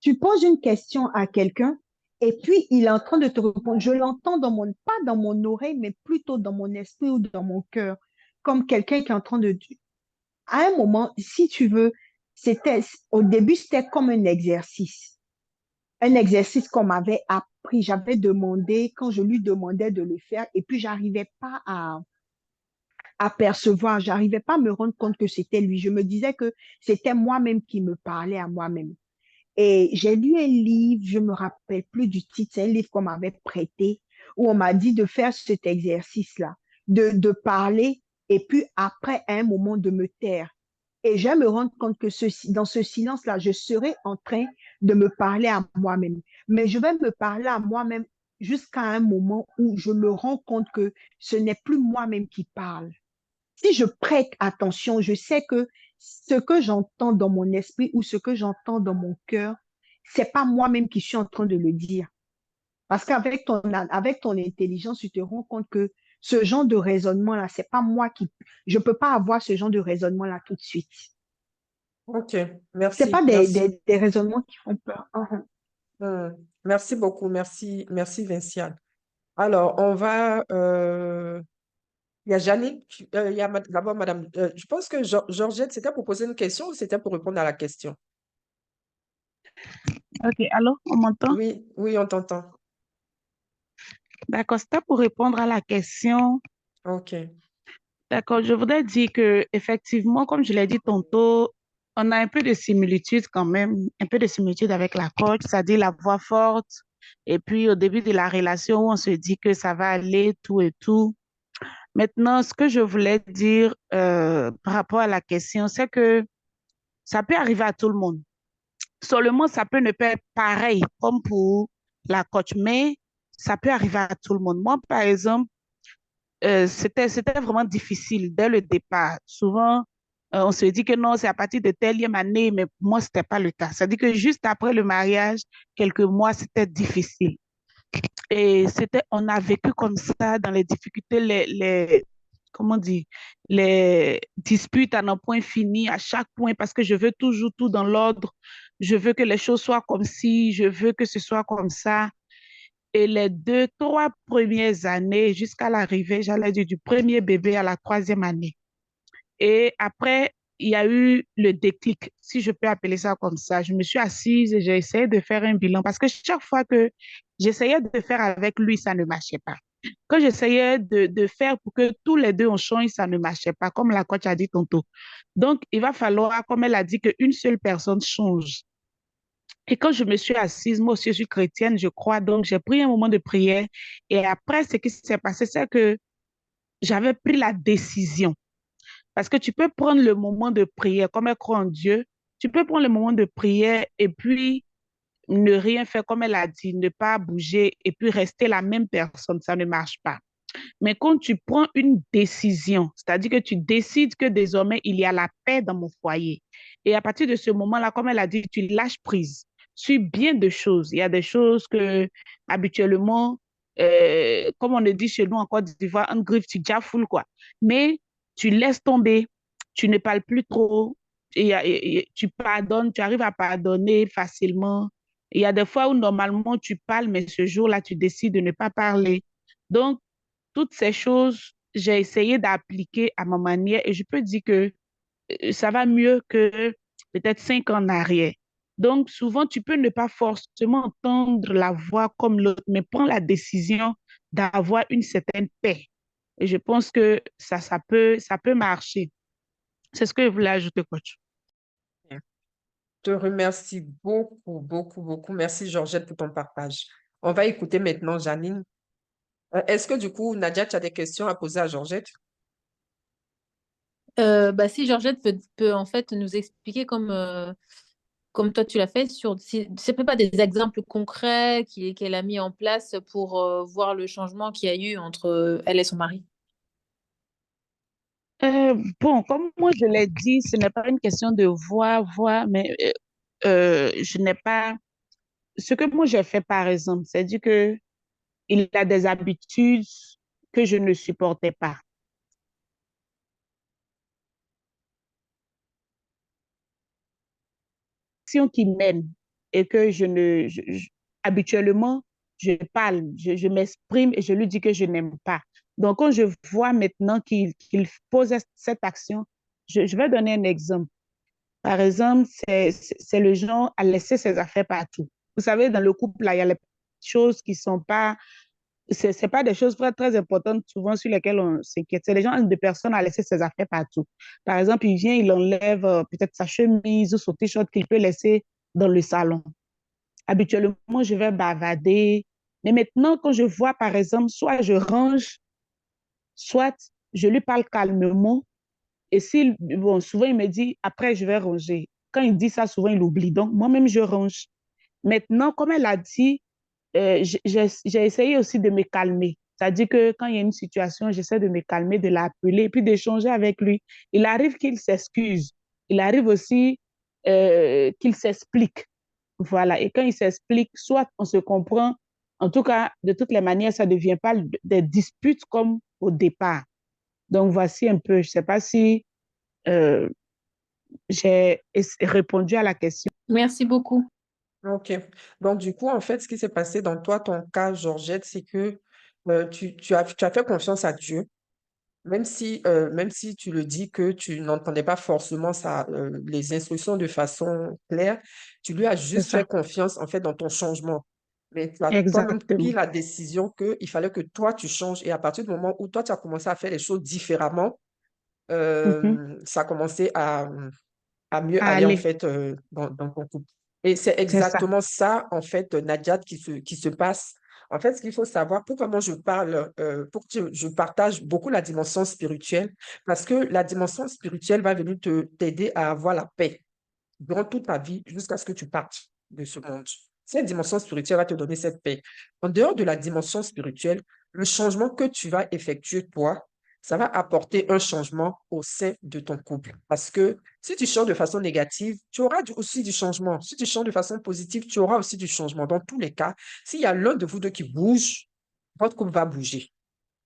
tu poses une question à quelqu'un et puis il est en train de te répondre. Je l'entends pas dans mon oreille, mais plutôt dans mon esprit ou dans mon cœur, comme quelqu'un qui est en train de, à un moment, si tu veux, au début, c'était comme un exercice qu'on m'avait appris. J'avais demandé, quand je lui demandais de le faire, et puis j'arrivais pas à percevoir, j'arrivais pas à me rendre compte que c'était lui. Je me disais que c'était moi-même qui me parlais à moi-même. Et j'ai lu un livre, je me rappelle plus du titre, c'est un livre qu'on m'avait prêté, où on m'a dit de faire cet exercice-là, de parler, et puis après, à un moment, de me taire. Et je vais me rendre compte que dans ce silence-là, je serai en train de me parler à moi-même. Mais je vais me parler à moi-même jusqu'à un moment où je me rends compte que ce n'est plus moi-même qui parle. Si je prête attention, je sais que ce que j'entends dans mon esprit ou ce que j'entends dans mon cœur, c'est pas moi-même qui suis en train de le dire. Parce avec ton intelligence, tu te rends compte que ce genre de raisonnement-là, c'est pas moi je peux pas avoir ce genre de raisonnement-là tout de suite. Ok. C'est Merci. pas Merci. des raisonnements qui font peur. Mhm. Hmm. Merci beaucoup. Merci. Merci, Vinciane. Alors, il y a Janine, il y a d'abord Madame. Je pense que Georgette, c'était pour poser une question ou c'était pour répondre à la question? Ok, allô, on m'entend? Oui, oui, on t'entend. D'accord, c'était pour répondre à la question. Ok. D'accord, je voudrais dire que effectivement, comme je l'ai dit tantôt, on a un peu de similitude quand même, un peu de similitude avec la coach, c'est-à-dire la voix forte. Et puis au début de la relation, on se dit que ça va aller, tout et tout. Maintenant, ce que je voulais dire par rapport à la question, c'est que ça peut arriver à tout le monde. Seulement, ça peut ne pas être pareil comme pour la coach, mais ça peut arriver à tout le monde. Moi, par exemple, c'était vraiment difficile dès le départ. Souvent, on se dit que non, c'est à partir de telle année, mais moi, ce n'était pas le cas. C'est-à-dire que juste après le mariage, quelques mois, c'était difficile. Et on a vécu comme ça dans les difficultés, comment dire, les disputes à n'en point fini, à chaque point, parce que je veux toujours tout dans l'ordre. Je veux que les choses soient comme si, je veux que ce soit comme ça. Et les 2, 3 premières années, jusqu'à l'arrivée, j'allais dire, du premier bébé à la 3e année. Et après, il y a eu le déclic, si je peux appeler ça comme ça. Je me suis assise et j'ai essayé de faire un bilan parce que chaque fois que j'essayais de faire avec lui, ça ne marchait pas. Quand j'essayais de faire pour que tous les deux on change, ça ne marchait pas, comme la coach a dit tantôt. Donc, il va falloir, comme elle a dit, qu'une seule personne change. Et quand je me suis assise, moi aussi, je suis chrétienne, je crois, donc j'ai pris un moment de prière. Et après, ce qui s'est passé, c'est que j'avais pris la décision. Parce que tu peux prendre le moment de prière, comme elle croit en Dieu, tu peux prendre le moment de prière et puis ne rien faire comme elle a dit, ne pas bouger et puis rester la même personne, ça ne marche pas. Mais quand tu prends une décision, c'est-à-dire que tu décides que désormais il y a la paix dans mon foyer, et à partir de ce moment-là, comme elle a dit, tu lâches prise sur bien de choses. Il y a des choses que habituellement, comme on le dit chez nous en Côte d'Ivoire, un griffe, tu foule quoi. Mais tu laisses tomber, tu ne parles plus trop, et tu pardonnes, tu arrives à pardonner facilement. Il y a des fois où normalement tu parles, mais ce jour-là, tu décides de ne pas parler. Donc, toutes ces choses, j'ai essayé d'appliquer à ma manière et je peux dire que ça va mieux que peut-être 5 ans en arrière. Donc, souvent, tu peux ne pas forcément entendre la voix comme l'autre, mais prends la décision d'avoir une certaine paix. Et je pense que ça peut marcher. C'est ce que je voulais ajouter, coach. Je te remercie beaucoup, beaucoup, beaucoup. Merci, Georgette, pour ton partage. On va écouter maintenant Janine. Est-ce que du coup, Nadia, tu as des questions à poser à Georgette? Bah, si Georgette peut en fait nous expliquer comme toi tu l'as fait, si c'est peut pas des exemples concrets qu'elle a mis en place pour voir le changement qu'il y a eu entre elle et son mari. Bon, comme moi je l'ai dit, ce n'est pas une question de voir, mais je n'ai pas. Ce que moi j'ai fait, par exemple, c'est dire que il a des habitudes que je ne supportais pas. Si on qui mène et que habituellement, je parle, je m'exprime et je lui dis que je n'aime pas. Donc, quand je vois maintenant qu'il pose cette action, je vais donner un exemple. Par exemple, c'est le genre à laisser ses affaires partout. Vous savez, dans le couple, là, il y a les choses qui sont pas, c'est pas des choses très, très importantes souvent sur lesquelles on s'inquiète. C'est les gens de personnes à laisser ses affaires partout. Par exemple, il vient, il enlève peut-être sa chemise ou son t-shirt qu'il peut laisser dans le salon. Habituellement, je vais bavader. Mais maintenant, quand je vois, par exemple, soit je range, soit je lui parle calmement. Et bon, souvent, il me dit, après, je vais ranger. Quand il dit ça, souvent, il oublie. Donc, moi-même, je range. Maintenant, comme elle a dit, j'ai essayé aussi de me calmer. C'est-à-dire que quand il y a une situation, j'essaie de me calmer, de l'appeler et puis d'échanger avec lui. Il arrive qu'il s'excuse. Il arrive aussi qu'il s'explique. Voilà. Et quand il s'explique, soit on se comprend. En tout cas, de toutes les manières, ça ne devient pas des disputes comme au départ. Donc, voici un peu, je ne sais pas si euh, j'ai répondu à la question. Merci beaucoup. Ok. Donc, du coup, en fait, ce qui s'est passé dans toi, ton cas, Georgette, c'est que tu as fait confiance à Dieu, même si tu le dis que tu n'entendais pas forcément les instructions de façon claire, tu lui as C'est juste ça. fait confiance, en fait, dans ton changement. Mais tu as toi-même pris Exactement. la décision qu'il fallait que toi, tu changes. Et à partir du moment où toi, tu as commencé à faire les choses différemment, Mhm. ça a commencé à mieux aller en Allez, fait dans ton couple. Et c'est c'est ça. exactement ça en fait, Nadia, qui se passe. En fait, ce qu'il faut savoir, pourquoi moi je parle, pour que je partage beaucoup la dimension spirituelle, parce que la dimension spirituelle va venir t'aider à avoir la paix durant toute ta vie jusqu'à ce que tu partes de ce monde. Cette dimension spirituelle va te donner cette paix. En dehors de la dimension spirituelle, le changement que tu vas effectuer toi, ça va apporter un changement au sein de ton couple. Parce que si tu changes de façon négative, tu auras aussi du changement. Si tu changes de façon positive, tu auras aussi du changement. Dans tous les cas, s'il y a l'un de vous deux qui bouge, votre couple va bouger.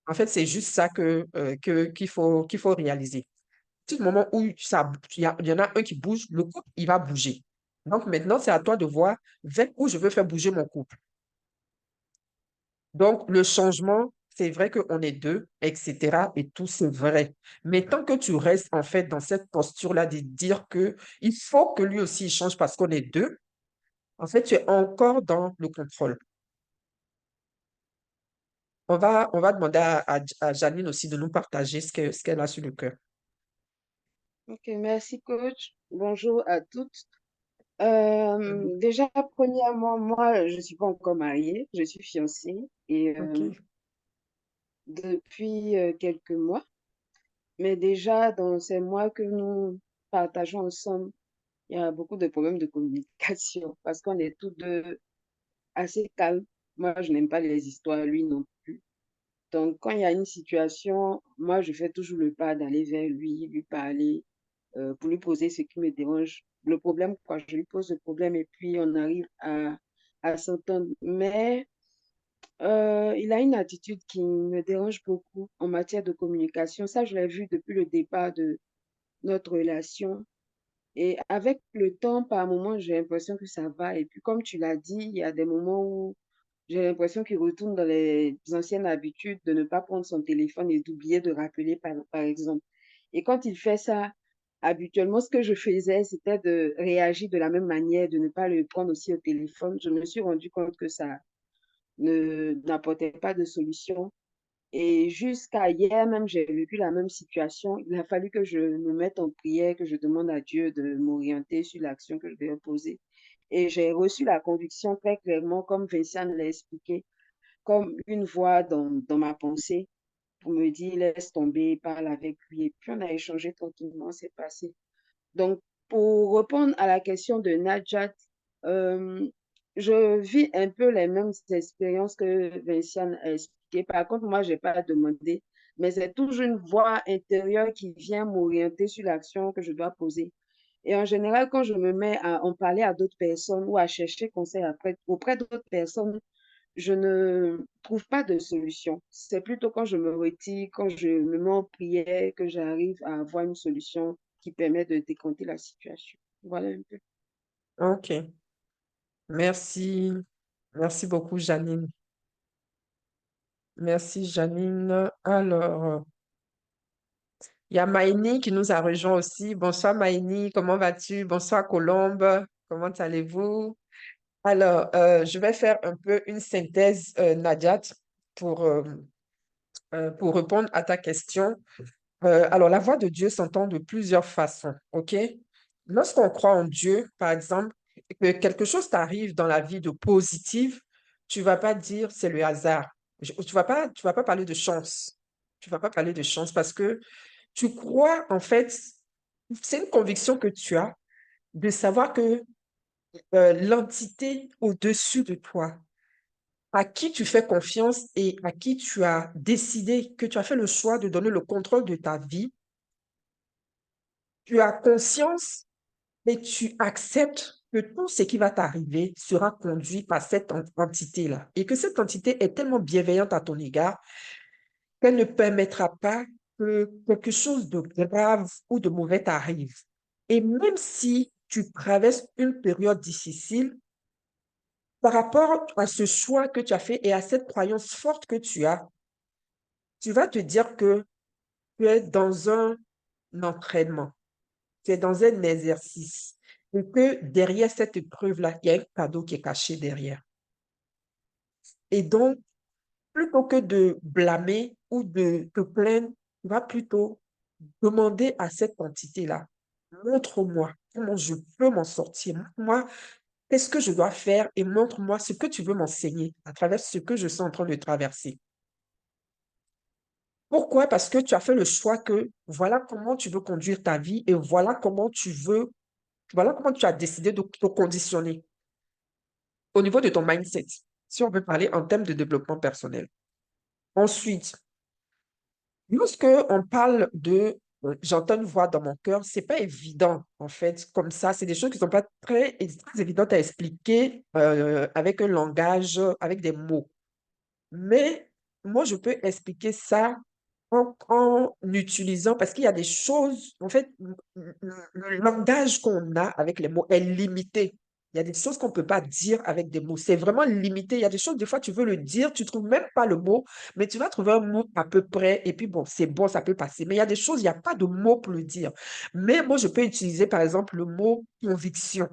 En fait, c'est juste ça qu'il faut réaliser partir du moment où il y en a un qui bouge, le couple, il va bouger. Donc maintenant, c'est à toi de voir vers où je veux faire bouger mon couple. Donc, le changement, c'est vrai qu'on est deux, etc. Et tout, c'est vrai. Mais tant que tu restes en fait dans cette posture-là de dire que il faut que lui aussi il change parce qu'on est deux, en fait, tu es encore dans le contrôle. On va demander à Janine aussi de nous partager ce qu'elle a sur le cœur. Ok, merci coach. Bonjour à toutes. Déjà, premièrement, moi, je ne suis pas encore mariée, je suis fiancée et Ok. depuis quelques mois. Mais déjà, dans ces mois que nous partageons ensemble, il y a beaucoup de problèmes de communication parce qu'on est tous deux assez calmes. Moi, je n'aime pas les histoires, lui non plus. Donc, quand il y a une situation, moi, je fais toujours le pas d'aller vers lui, lui parler, pour lui poser ce qui me dérange. Le problème, quoi, je lui pose le problème et puis on arrive à s'entendre. Mais il a une attitude qui me dérange beaucoup en matière de communication. Ça, je l'ai vu depuis le départ de notre relation. Et avec le temps, par moments, j'ai l'impression que ça va. Et puis, comme tu l'as dit, il y a des moments où j'ai l'impression qu'il retourne dans les anciennes habitudes de ne pas prendre son téléphone et d'oublier de rappeler, par exemple. Et quand il fait ça, habituellement, ce que je faisais, c'était de réagir de la même manière, de ne pas le prendre aussi au téléphone. Je me suis rendu compte que ça n'apportait pas de solution. Et jusqu'à hier même, j'ai vécu la même situation. Il a fallu que je me mette en prière, que je demande à Dieu de m'orienter sur l'action que je vais poser. Et j'ai reçu la conviction très clairement, comme Vincent l'a expliqué, comme une voix dans ma pensée pour me dire, laisse tomber, parle avec lui. Et puis on a échangé tranquillement, c'est passé. Donc, pour répondre à la question de Najat, euh, je vis un peu les mêmes expériences que Vinciane a expliquées. Par contre, moi, je n'ai pas demandé, mais c'est toujours une voix intérieure qui vient m'orienter sur l'action que je dois poser. Et en général, quand je me mets à en parler à d'autres personnes ou à chercher conseil auprès d'autres personnes, je ne trouve pas de solution. C'est plutôt quand je me retire, quand je me mets en prière, que j'arrive à avoir une solution qui permet de décanter la situation. Voilà un peu. Ok. Merci. Merci beaucoup, Janine. Merci, Janine. Alors, il y a Maïni qui nous a rejoint aussi. Bonsoir, Maïni. Comment vas-tu? Bonsoir, Colombe. Comment allez-vous? Alors, je vais faire un peu une synthèse, Nadiat, pour, euh, pour répondre à ta question. Alors, la voix de Dieu s'entend de plusieurs façons, OK? Lorsqu'on croit en Dieu, par exemple, que quelque chose t'arrive dans la vie de positif, tu vas pas dire c'est le hasard. Tu vas pas parler de chance. Tu vas pas parler de chance parce que tu crois, en fait, c'est une conviction que tu as de savoir que l'entité au-dessus de toi, à qui tu fais confiance et à qui tu as décidé que tu as fait le choix de donner le contrôle de ta vie, tu as conscience et tu acceptes que tout ce qui va t'arriver sera conduit par cette entité-là et que cette entité est tellement bienveillante à ton égard qu'elle ne permettra pas que quelque chose de grave ou de mauvais t'arrive. Et même si tu traverses une période difficile, par rapport à ce choix que tu as fait et à cette croyance forte que tu as, tu vas te dire que tu es dans un entraînement, tu es dans un exercice et que derrière cette épreuve-là, il y a un cadeau qui est caché derrière. Et donc, plutôt que de blâmer ou de te plaindre, tu vas plutôt demander à cette entité-là, montre-moi comment je peux m'en sortir, montre-moi qu'est-ce que je dois faire et montre-moi ce que tu veux m'enseigner à travers ce que je suis en train de traverser. Pourquoi? Parce que tu as fait le choix que voilà comment tu veux conduire ta vie et voilà comment tu as décidé de te conditionner au niveau de ton mindset, si on veut parler en termes de développement personnel. Ensuite, lorsque on parle de j'entends une voix dans mon cœur, c'est pas évident en fait comme ça. C'est des choses qui sont pas très évidentes à expliquer avec un langage, avec des mots. Mais moi, je peux expliquer ça en utilisant, parce qu'il y a des choses, en fait, le langage qu'on a avec les mots est limité. Il y a des choses qu'on ne peut pas dire avec des mots. C'est vraiment limité. Il y a des choses, des fois, tu veux le dire, tu ne trouves même pas le mot, mais tu vas trouver un mot à peu près, et puis bon, c'est bon, ça peut passer. Mais il y a des choses, il n'y a pas de mot pour le dire. Mais moi, je peux utiliser, par exemple, le mot conviction.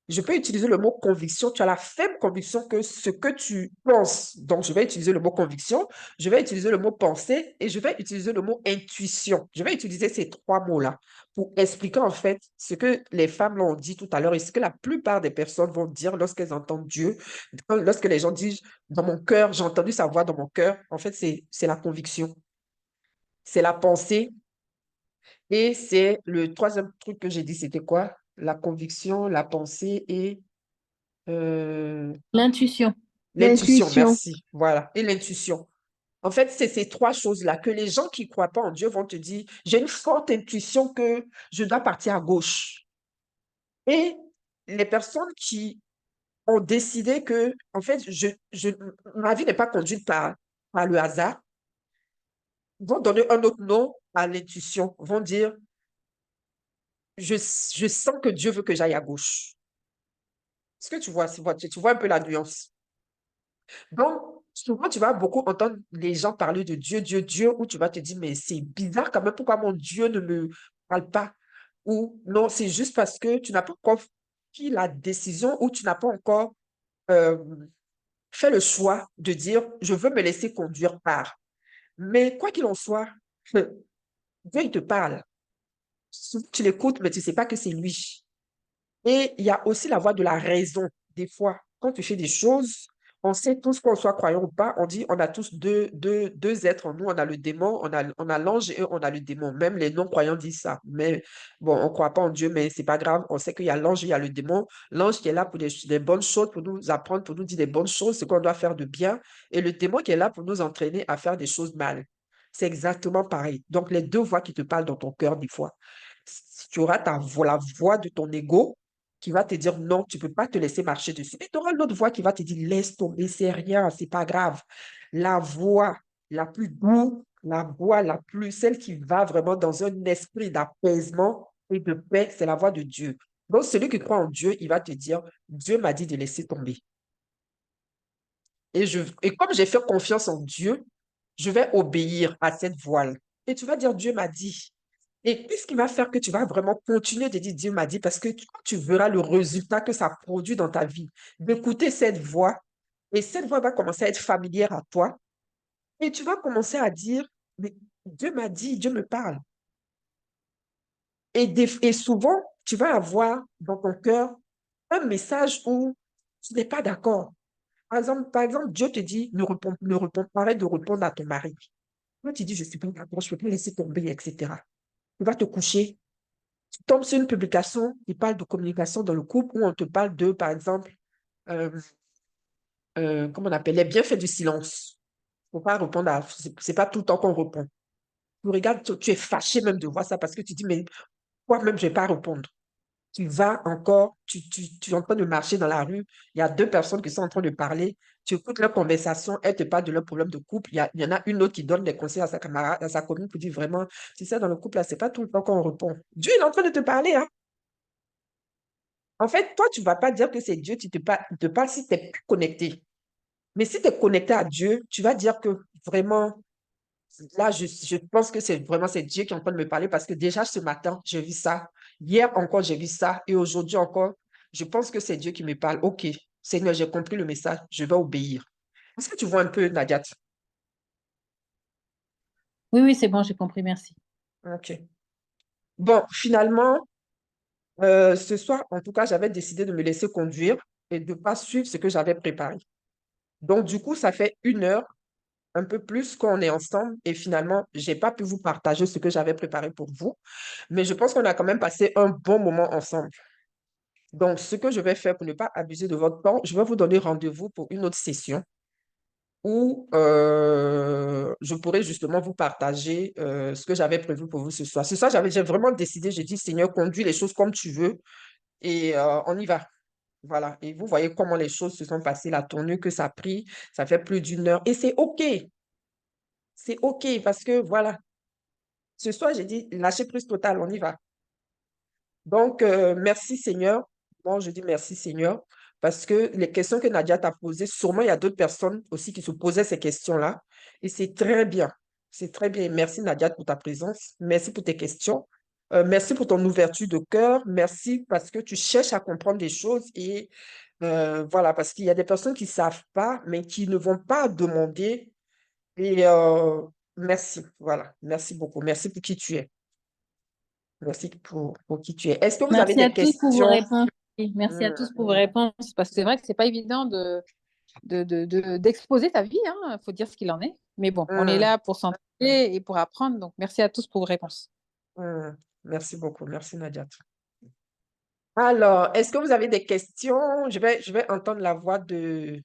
Je peux utiliser le mot conviction. Tu as la ferme conviction que ce que tu penses. Donc, je vais utiliser le mot conviction, je vais utiliser le mot pensée et je vais utiliser le mot intuition. Je vais utiliser ces trois mots-là pour expliquer en fait ce que les femmes l'ont dit tout à l'heure et ce que la plupart des personnes vont dire lorsqu'elles entendent Dieu. Lorsque les gens disent dans mon cœur, j'ai entendu sa voix dans mon cœur, en fait, c'est la conviction, c'est la pensée et c'est le troisième truc que j'ai dit, c'était quoi? La conviction, la pensée et L'intuition. l'intuition, L'intuition. merci. Voilà. Et l'intuition. En fait, c'est ces trois choses-là que les gens qui ne croient pas en Dieu vont te dire, j'ai une forte intuition que je dois partir à gauche. Et les personnes qui ont décidé que, en fait, ma vie n'est pas conduite par le hasard, vont donner un autre nom à l'intuition, vont dire, je sens que Dieu veut que j'aille à gauche. Est-ce que tu vois, tu vois un peu la nuance? Donc, souvent, tu vas beaucoup entendre les gens parler de Dieu, Dieu, Dieu, où tu vas te dire, mais c'est bizarre quand même, pourquoi mon Dieu ne me parle pas? Ou non, c'est juste parce que tu n'as pas encore pris la décision ou tu n'as pas encore euh, fait le choix de dire, je veux me laisser conduire par. Mais quoi qu'il en soit, Dieu, il te parle. Souvent, tu l'écoutes, mais tu ne sais pas que c'est lui. Et il y a aussi la voix de la raison. Des fois, quand tu fais des choses, on sait tous, qu'on soit croyant ou pas, on dit on a tous deux êtres en nous. On a le démon, on a l'ange et on a le démon. Même les non-croyants disent ça. Mais bon, on ne croit pas en Dieu, mais c'est pas grave. On sait qu'il y a l'ange et il y a le démon. L'ange qui est là pour des bonnes choses, pour nous apprendre, pour nous dire des bonnes choses, ce qu'on doit faire de bien. Et le démon qui est là pour nous entraîner à faire des choses mal. C'est exactement pareil. Donc, les deux voix qui te parlent dans ton cœur, des fois. Tu auras la voix de ton ego qui va te dire non, tu ne peux pas te laisser marcher dessus. Et tu auras l'autre voix qui va te dire laisse tomber, c'est rien, c'est pas grave. La voix la plus douce, la voix la plus, celle qui va vraiment dans un esprit d'apaisement et de paix, c'est la voix de Dieu. Donc, celui qui croit en Dieu, il va te dire Dieu m'a dit de laisser tomber. Et comme j'ai fait confiance en Dieu, je vais obéir à cette voix. Et tu vas dire Dieu m'a dit. Et qu'est-ce qui va faire que tu vas vraiment continuer de dire Dieu m'a dit parce que quand tu verras le résultat que ça produit dans ta vie, d'écouter cette voix, et cette voix va commencer à être familière à toi, et tu vas commencer à dire, mais Dieu m'a dit, Dieu me parle. Et souvent, tu vas avoir dans ton cœur un message où tu n'es pas d'accord. Par exemple, Dieu te dit, ne réponds, arrête de répondre à ton mari. Toi, tu dis, je suis pas d'accord, je ne peux pas laisser tomber, etc. Tu vas te coucher. Tu tombes sur une publication qui parle de communication dans le couple où on te parle de, par exemple, euh, comment on appelle, les bienfaits du silence. Il ne faut pas répondre à, c'est pas tout le temps qu'on répond. Tu regardes, tu es fâché même de voir ça parce que tu dis, mais moi-même, je ne vais pas répondre. Tu vas encore, tu es en train de marcher dans la rue, il y a deux personnes qui sont en train de parler, tu écoutes leur conversation, elles te parlent de leur problème de couple, il y en a une autre qui donne des conseils à sa camarade, à sa copine pour dire vraiment, tu sais, dans le couple, là, c'est pas tout le temps qu'on répond. Dieu il est en train de te parler, hein. En fait, toi, tu ne vas pas dire que c'est Dieu qui te parle si tu n'es plus connecté. Mais si tu es connecté à Dieu, tu vas dire que vraiment, là, je pense que c'est Dieu qui est en train de me parler parce que déjà ce matin, j'ai vu ça. Hier encore, j'ai vu ça. Et aujourd'hui encore, je pense que c'est Dieu qui me parle. OK, Seigneur, j'ai compris le message, je vais obéir. Est-ce que tu vois un peu, Nadia? Oui, oui, c'est bon, j'ai compris, merci. OK. Bon, finalement, ce soir, en tout cas, j'avais décidé de me laisser conduire et de ne pas suivre ce que j'avais préparé. Donc, du coup, ça fait 1 heure, un peu plus qu'on est ensemble et finalement, je n'ai pas pu vous partager ce que j'avais préparé pour vous, mais je pense qu'on a quand même passé un bon moment ensemble. Donc, ce que je vais faire pour ne pas abuser de votre temps, je vais vous donner rendez-vous pour une autre session où je pourrai justement vous partager ce que j'avais prévu pour vous ce soir. Ce soir, j'ai vraiment décidé, j'ai dit, Seigneur, conduis les choses comme tu veux et on y va. Voilà. Et vous voyez comment les choses se sont passées, la tournure que ça a pris, ça fait plus d'1 heure et c'est OK. C'est OK parce que voilà, ce soir, j'ai dit, lâcher prise totale, on y va. Donc, merci Seigneur. Bon, je dis merci Seigneur parce que les questions que Nadia t'a posées, sûrement il y a d'autres personnes aussi qui se posaient ces questions-là. Et c'est très bien. C'est très bien. Merci Nadia pour ta présence. Merci pour tes questions. Merci pour ton ouverture de cœur. Merci parce que tu cherches à comprendre des choses et voilà, parce qu'il y a des personnes qui ne savent pas, mais qui ne vont pas demander. Et merci, voilà. Merci beaucoup. Merci pour qui tu es. Merci pour qui tu es. Est-ce que vous avez Merci à des tous pour vos questions? réponses. Oui, merci à tous pour vos réponses, parce que c'est vrai que c'est pas évident d'exposer ta vie, il faut dire ce qu'il en est. Mais bon, on est là pour s'entraider et pour apprendre, donc merci à tous pour vos réponses. Merci beaucoup. Merci, Nadia. Alors, est-ce que vous avez des questions? Je vais entendre la voix de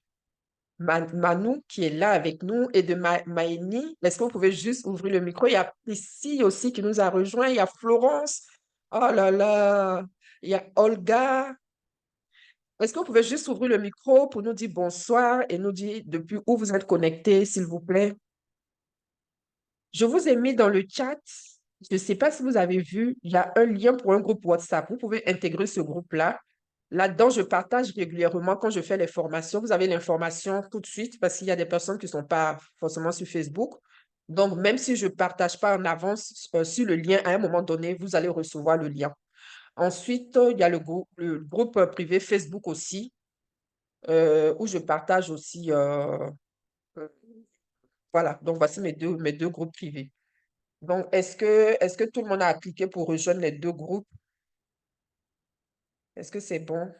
Manu qui est là avec nous et de Maïni. Est-ce que vous pouvez juste ouvrir le micro? Il y a Priscille aussi qui nous a rejoint. Il y a Florence. Oh là là. Il y a Olga. Est-ce que vous pouvez juste ouvrir le micro pour nous dire bonsoir et nous dire depuis où vous êtes connectés, s'il vous plaît? Je vous ai mis dans le chat. Je ne sais pas si vous avez vu, il y a un lien pour un groupe WhatsApp. Vous pouvez intégrer ce groupe-là. Là-dedans, je partage régulièrement quand je fais les formations. Vous avez l'information tout de suite parce qu'il y a des personnes qui ne sont pas forcément sur Facebook. Donc, même si je ne partage pas en avance sur le lien, à un moment donné, vous allez recevoir le lien. Ensuite, il y a le groupe privé Facebook aussi, où je partage aussi. Voilà, donc voici mes deux groupes privés. Donc, est-ce que tout le monde a appliqué pour rejoindre les deux groupes? Est-ce que c'est bon?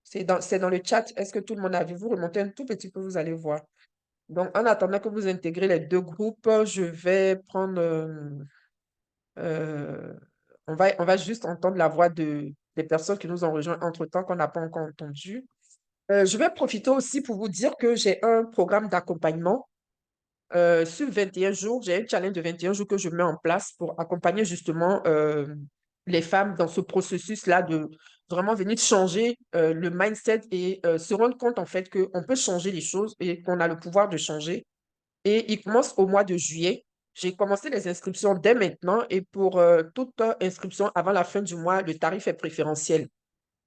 C'est dans le chat. Est-ce que tout le monde a vu? Vous remontez un tout petit peu, vous allez voir. Donc, en attendant que vous intégrez les deux groupes, je vais prendre... on va juste entendre la voix des personnes qui nous ont rejoints entre-temps, qu'on n'a pas encore entendu. Je vais profiter aussi pour vous dire que j'ai un programme d'accompagnement sur 21 jours. J'ai un challenge de 21 jours que je mets en place pour accompagner justement les femmes dans ce processus-là de vraiment venir changer le mindset et se rendre compte en fait qu'on peut changer les choses et qu'on a le pouvoir de changer. Et il commence au mois de juillet. J'ai commencé les inscriptions dès maintenant et pour toute inscription avant la fin du mois, le tarif est préférentiel.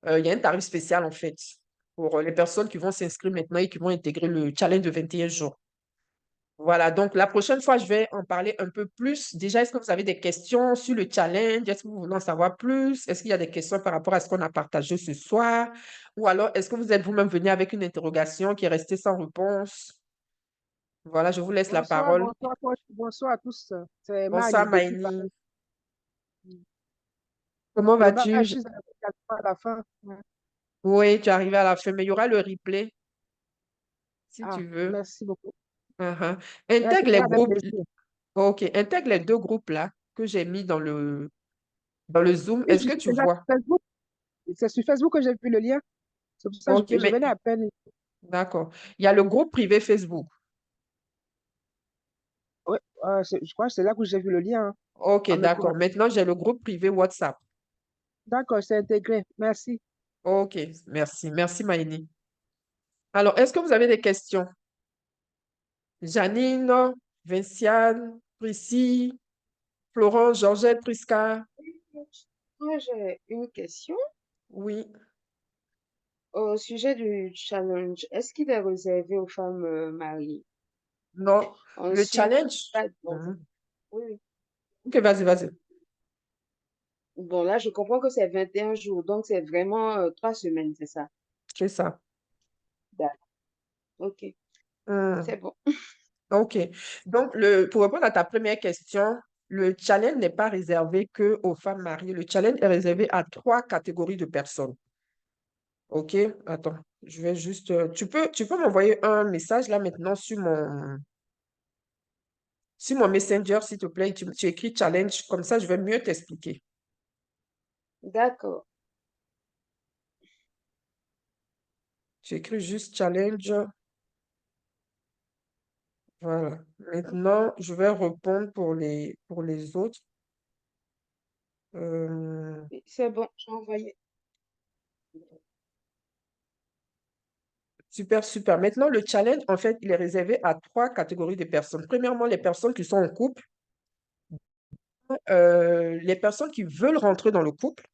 Il y a un tarif spécial en fait pour les personnes qui vont s'inscrire maintenant et qui vont intégrer le challenge de 21 jours. Voilà, donc la prochaine fois, je vais en parler un peu plus. Déjà, est-ce que vous avez des questions sur le challenge? Est-ce que vous voulez en savoir plus? Est-ce qu'il y a des questions par rapport à ce qu'on a partagé ce soir? Ou alors, est-ce que vous êtes vous-même venu avec une interrogation qui est restée sans réponse? Voilà, je vous laisse la Bonsoir, parole. bonsoir à tous. C'est Bonsoir, Mali depuis Paris. Maïni. Comment Le bas, vas-tu? je suis à la fin. Ouais. Oui, tu es arrivé à la fin, mais il y aura le replay si Ah, tu veux. merci beaucoup. Uh-huh. Ouais, ce Intègre les sera avec groupes. plaisir. OK, intègre les deux groupes là que j'ai mis dans le Zoom. Oui, Est-ce je que suis tu déjà vois? sur Facebook. C'est sur Facebook que j'ai vu le lien. C'est pour ça OK, que je mais venais à peine. d'accord. Il y a le groupe privé Facebook. Ouais, je crois que c'est là que j'ai vu le lien, hein, OK, en me d'accord. connectant. Maintenant, j'ai le groupe privé WhatsApp. D'accord, c'est intégré. Merci. OK, merci. Merci, Maïni. Alors, est-ce que vous avez des questions? Janine, Vinciane, Prissy, Florence, Georgette, Prisca? Moi, j'ai une question Oui. au sujet du challenge. Est-ce qu'il est réservé aux femmes mariées? Non. Le Ensuite, challenge? bon, oui, oui. OK, vas-y, vas-y. Bon, là, je comprends que c'est 21 jours, donc c'est vraiment 3 semaines, c'est ça? C'est ça. D'accord. Ok, Hmm. c'est bon. OK. Donc, pour répondre à ta première question, le challenge n'est pas réservé que aux femmes mariées. Le challenge est réservé à 3 catégories de personnes. OK? Attends, je vais juste... tu peux m'envoyer un message là maintenant sur mon Messenger, s'il te plaît. Tu écris challenge, comme ça, je vais mieux t'expliquer. D'accord. Tu écris juste challenge. Voilà. Maintenant, je vais répondre pour les autres. Oui, c'est bon, j'ai envoyé. Super, super. Maintenant, le challenge, en fait, il est réservé à 3 catégories de personnes. Premièrement, les personnes qui sont en couple, les personnes qui veulent rentrer dans le couple,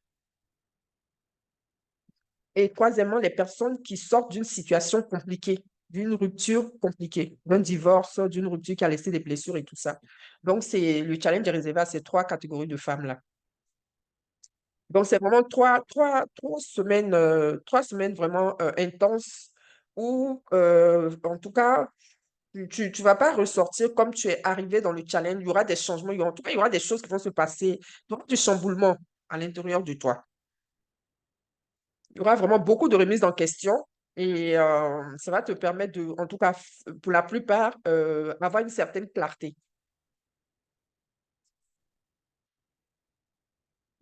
et troisièmement, les personnes qui sortent d'une situation compliquée, d'une rupture compliquée, d'un divorce, d'une rupture qui a laissé des blessures et tout ça. Donc, le challenge est réservé à ces 3 catégories de femmes-là. Donc, c'est vraiment trois semaines vraiment intenses où, en tout cas, tu vas pas ressortir comme tu es arrivé dans le challenge. Il y aura des changements. En tout cas, il y aura des choses qui vont se passer. Il y aura du chamboulement à l'intérieur de toi. Il y aura vraiment beaucoup de remises en question et ça va te permettre de, en tout cas, pour la plupart, avoir une certaine clarté.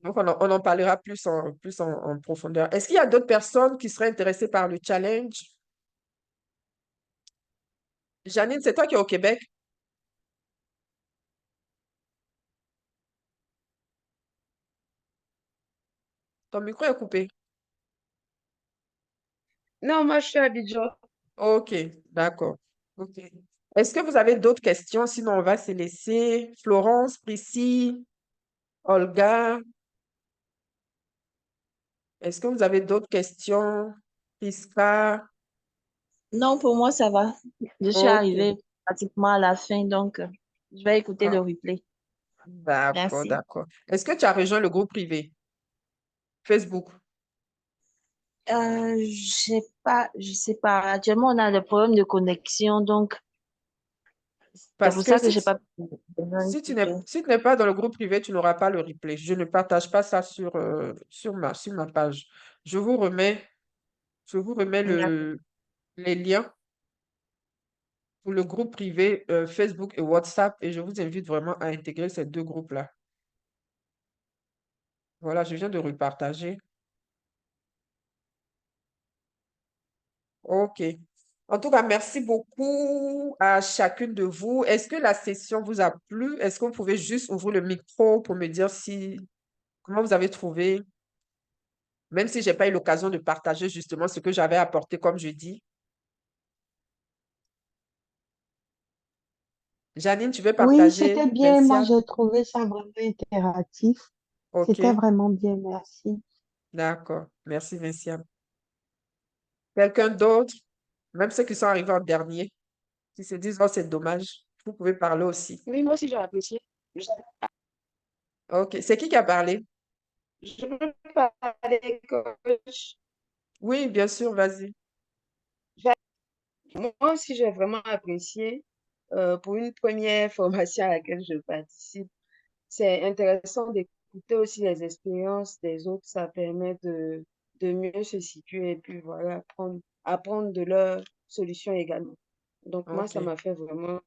Donc, on en parlera plus en profondeur. Est-ce qu'il y a d'autres personnes qui seraient intéressées par le challenge? Janine, c'est toi qui es au Québec? Ton micro est coupé. Non, moi, je suis à Abidjan. Ok, d'accord. Ok. Est-ce que vous avez d'autres questions? Sinon, on va se laisser. Florence, Priscille, Olga, est-ce que vous avez d'autres questions? Priska? Non, pour moi, ça va. Je suis Ok. arrivée pratiquement à la fin, donc je vais écouter le Ah, replay. d'accord, Merci. d'accord. Est-ce que tu as rejoint le groupe privé Facebook? Je sais pas. Actuellement, on a le problème de connexion, donc c'est Parce pour que ça que j'ai pas pu si tu n'es pas dans le groupe privé, tu n'auras pas le replay. Je ne partage pas ça sur ma page. Je vous remets, je vous remets D'accord. les liens pour le groupe privé Facebook et WhatsApp et je vous invite vraiment à intégrer ces deux groupes-là. Voilà, je viens de repartager. OK. En tout cas, merci beaucoup à chacune de vous. Est-ce que la session vous a plu? Est-ce que vous pouvez juste ouvrir le micro pour me dire comment vous avez trouvé, même si j'ai pas eu l'occasion de partager justement ce que j'avais apporté comme je dis. Janine, tu veux Oui, partager? c'était bien. Moi, Vinciane? j'ai trouvé ça vraiment interactif. C'était OK, vraiment bien, merci. d'accord. Merci, Vinciane. Quelqu'un d'autre? Même ceux qui sont arrivés en dernier, qui se disent, oh, c'est dommage. Vous pouvez parler aussi. Oui, moi aussi, j'ai apprécié. Je OK. C'est qui a parlé? Je peux parler, coach. Oui, bien sûr, vas-y. Moi aussi, j'ai vraiment apprécié pour une première formation à laquelle je participe. C'est intéressant d'écouter aussi les expériences des autres. Ça permet de mieux se situer et puis voilà, apprendre de leurs solutions également. Donc, moi, ça OK. m'a fait vraiment.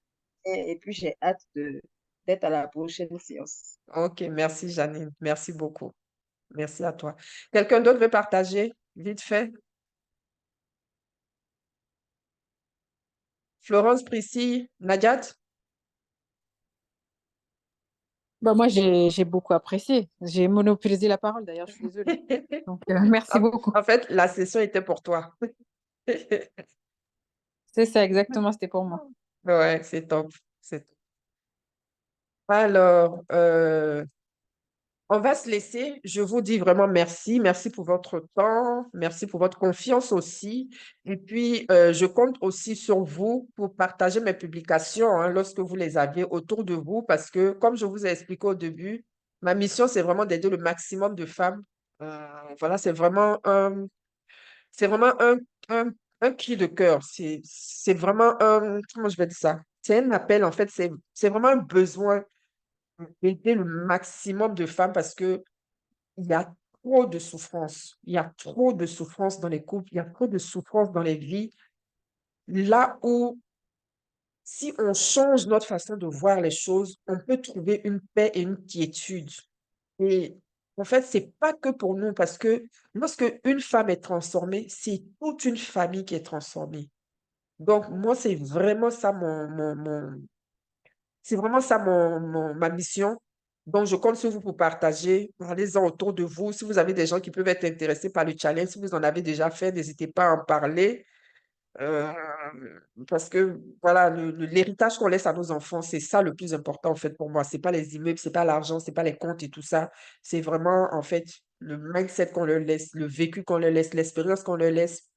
Et puis, j'ai hâte d'être à la prochaine séance. OK, merci, Janine. Merci beaucoup. Merci à toi. Quelqu'un d'autre veut partager? Vite fait. Florence, Priscille, Nadiat? Bah, moi, j'ai beaucoup apprécié. J'ai monopolisé la parole, d'ailleurs, je suis désolée. Donc, merci En beaucoup. en fait, la session était pour toi. C'est ça, exactement, c'était pour moi. Ouais, c'est top. C'est top. Alors, on va se laisser. Je vous dis vraiment merci. Merci pour votre temps. Merci pour votre confiance aussi. Et puis, je compte aussi sur vous pour partager mes publications hein, lorsque vous les avez autour de vous parce que, comme je vous ai expliqué au début, ma mission, c'est vraiment d'aider le maximum de femmes. Voilà, c'est vraiment un cri de cœur. C'est vraiment comment je vais dire ça? C'est un appel, en fait. C'est vraiment un besoin d'aider le maximum de femmes parce que il y a trop de souffrance. Il y a trop de souffrance dans les couples, il y a trop de souffrance dans les vies. Là où, si on change notre façon de voir les choses, on peut trouver une paix et une quiétude. Et en fait, c'est pas que pour nous, parce que lorsque une femme est transformée, c'est toute une famille qui est transformée. Donc, moi, c'est vraiment ça c'est vraiment ça ma mission. Donc, je compte sur vous pour partager. Parlez-en autour de vous. Si vous avez des gens qui peuvent être intéressés par le challenge, si vous en avez déjà fait, n'hésitez pas à en parler. euh, Parce que, voilà, l'héritage qu'on laisse à nos enfants, c'est ça le plus important, en fait, pour moi. C'est pas les immeubles, c'est pas l'argent, c'est pas les comptes et tout ça. C'est vraiment, en fait, le mindset qu'on leur laisse, le vécu qu'on leur laisse, l'expérience qu'on leur laisse.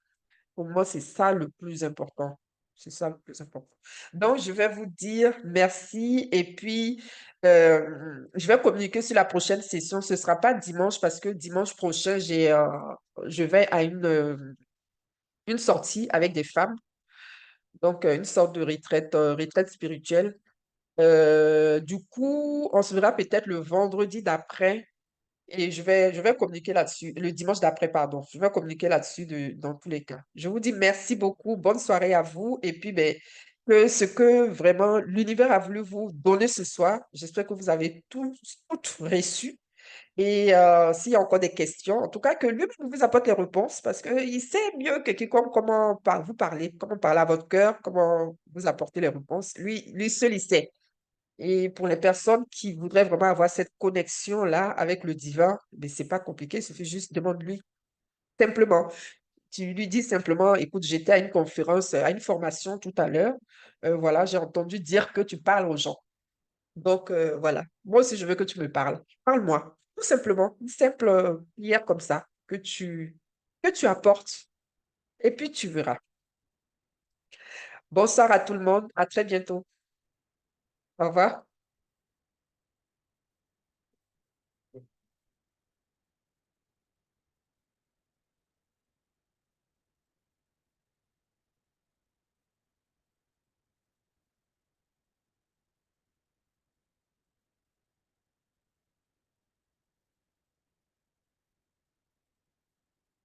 Pour moi, c'est ça le plus important. C'est ça le plus important. Donc, je vais vous dire merci et puis Je vais communiquer sur la prochaine session. Ce ne sera pas dimanche parce que dimanche prochain, je vais à une sortie avec des femmes, donc une sorte de retraite spirituelle. Du coup, on se verra peut-être le vendredi d'après et je vais communiquer là-dessus, le dimanche d'après, pardon. Je vais communiquer là-dessus dans tous les cas. Je vous dis merci beaucoup, bonne soirée à vous et puis ben, que ce que vraiment l'univers a voulu vous donner ce soir, j'espère que vous avez tout reçu. Et s'il y a encore des questions, en tout cas, que lui vous apporte les réponses parce qu'il sait mieux que quiconque comment vous parler, comment parler à votre cœur, comment vous apporter les réponses. Lui seul, il sait. Et pour les personnes qui voudraient vraiment avoir cette connexion-là avec le divin, mais c'est pas compliqué, il suffit juste demande-lui simplement. Tu lui dis simplement, écoute, j'étais à une conférence, à une formation tout à l'heure. Voilà, j'ai entendu dire que tu parles aux gens. Donc, voilà. Moi aussi, je veux que tu me parles. Parle-moi. Tout simplement. Une simple prière comme ça que tu apportes. Et puis, tu verras. Bonsoir à tout le monde. À très bientôt. Au revoir.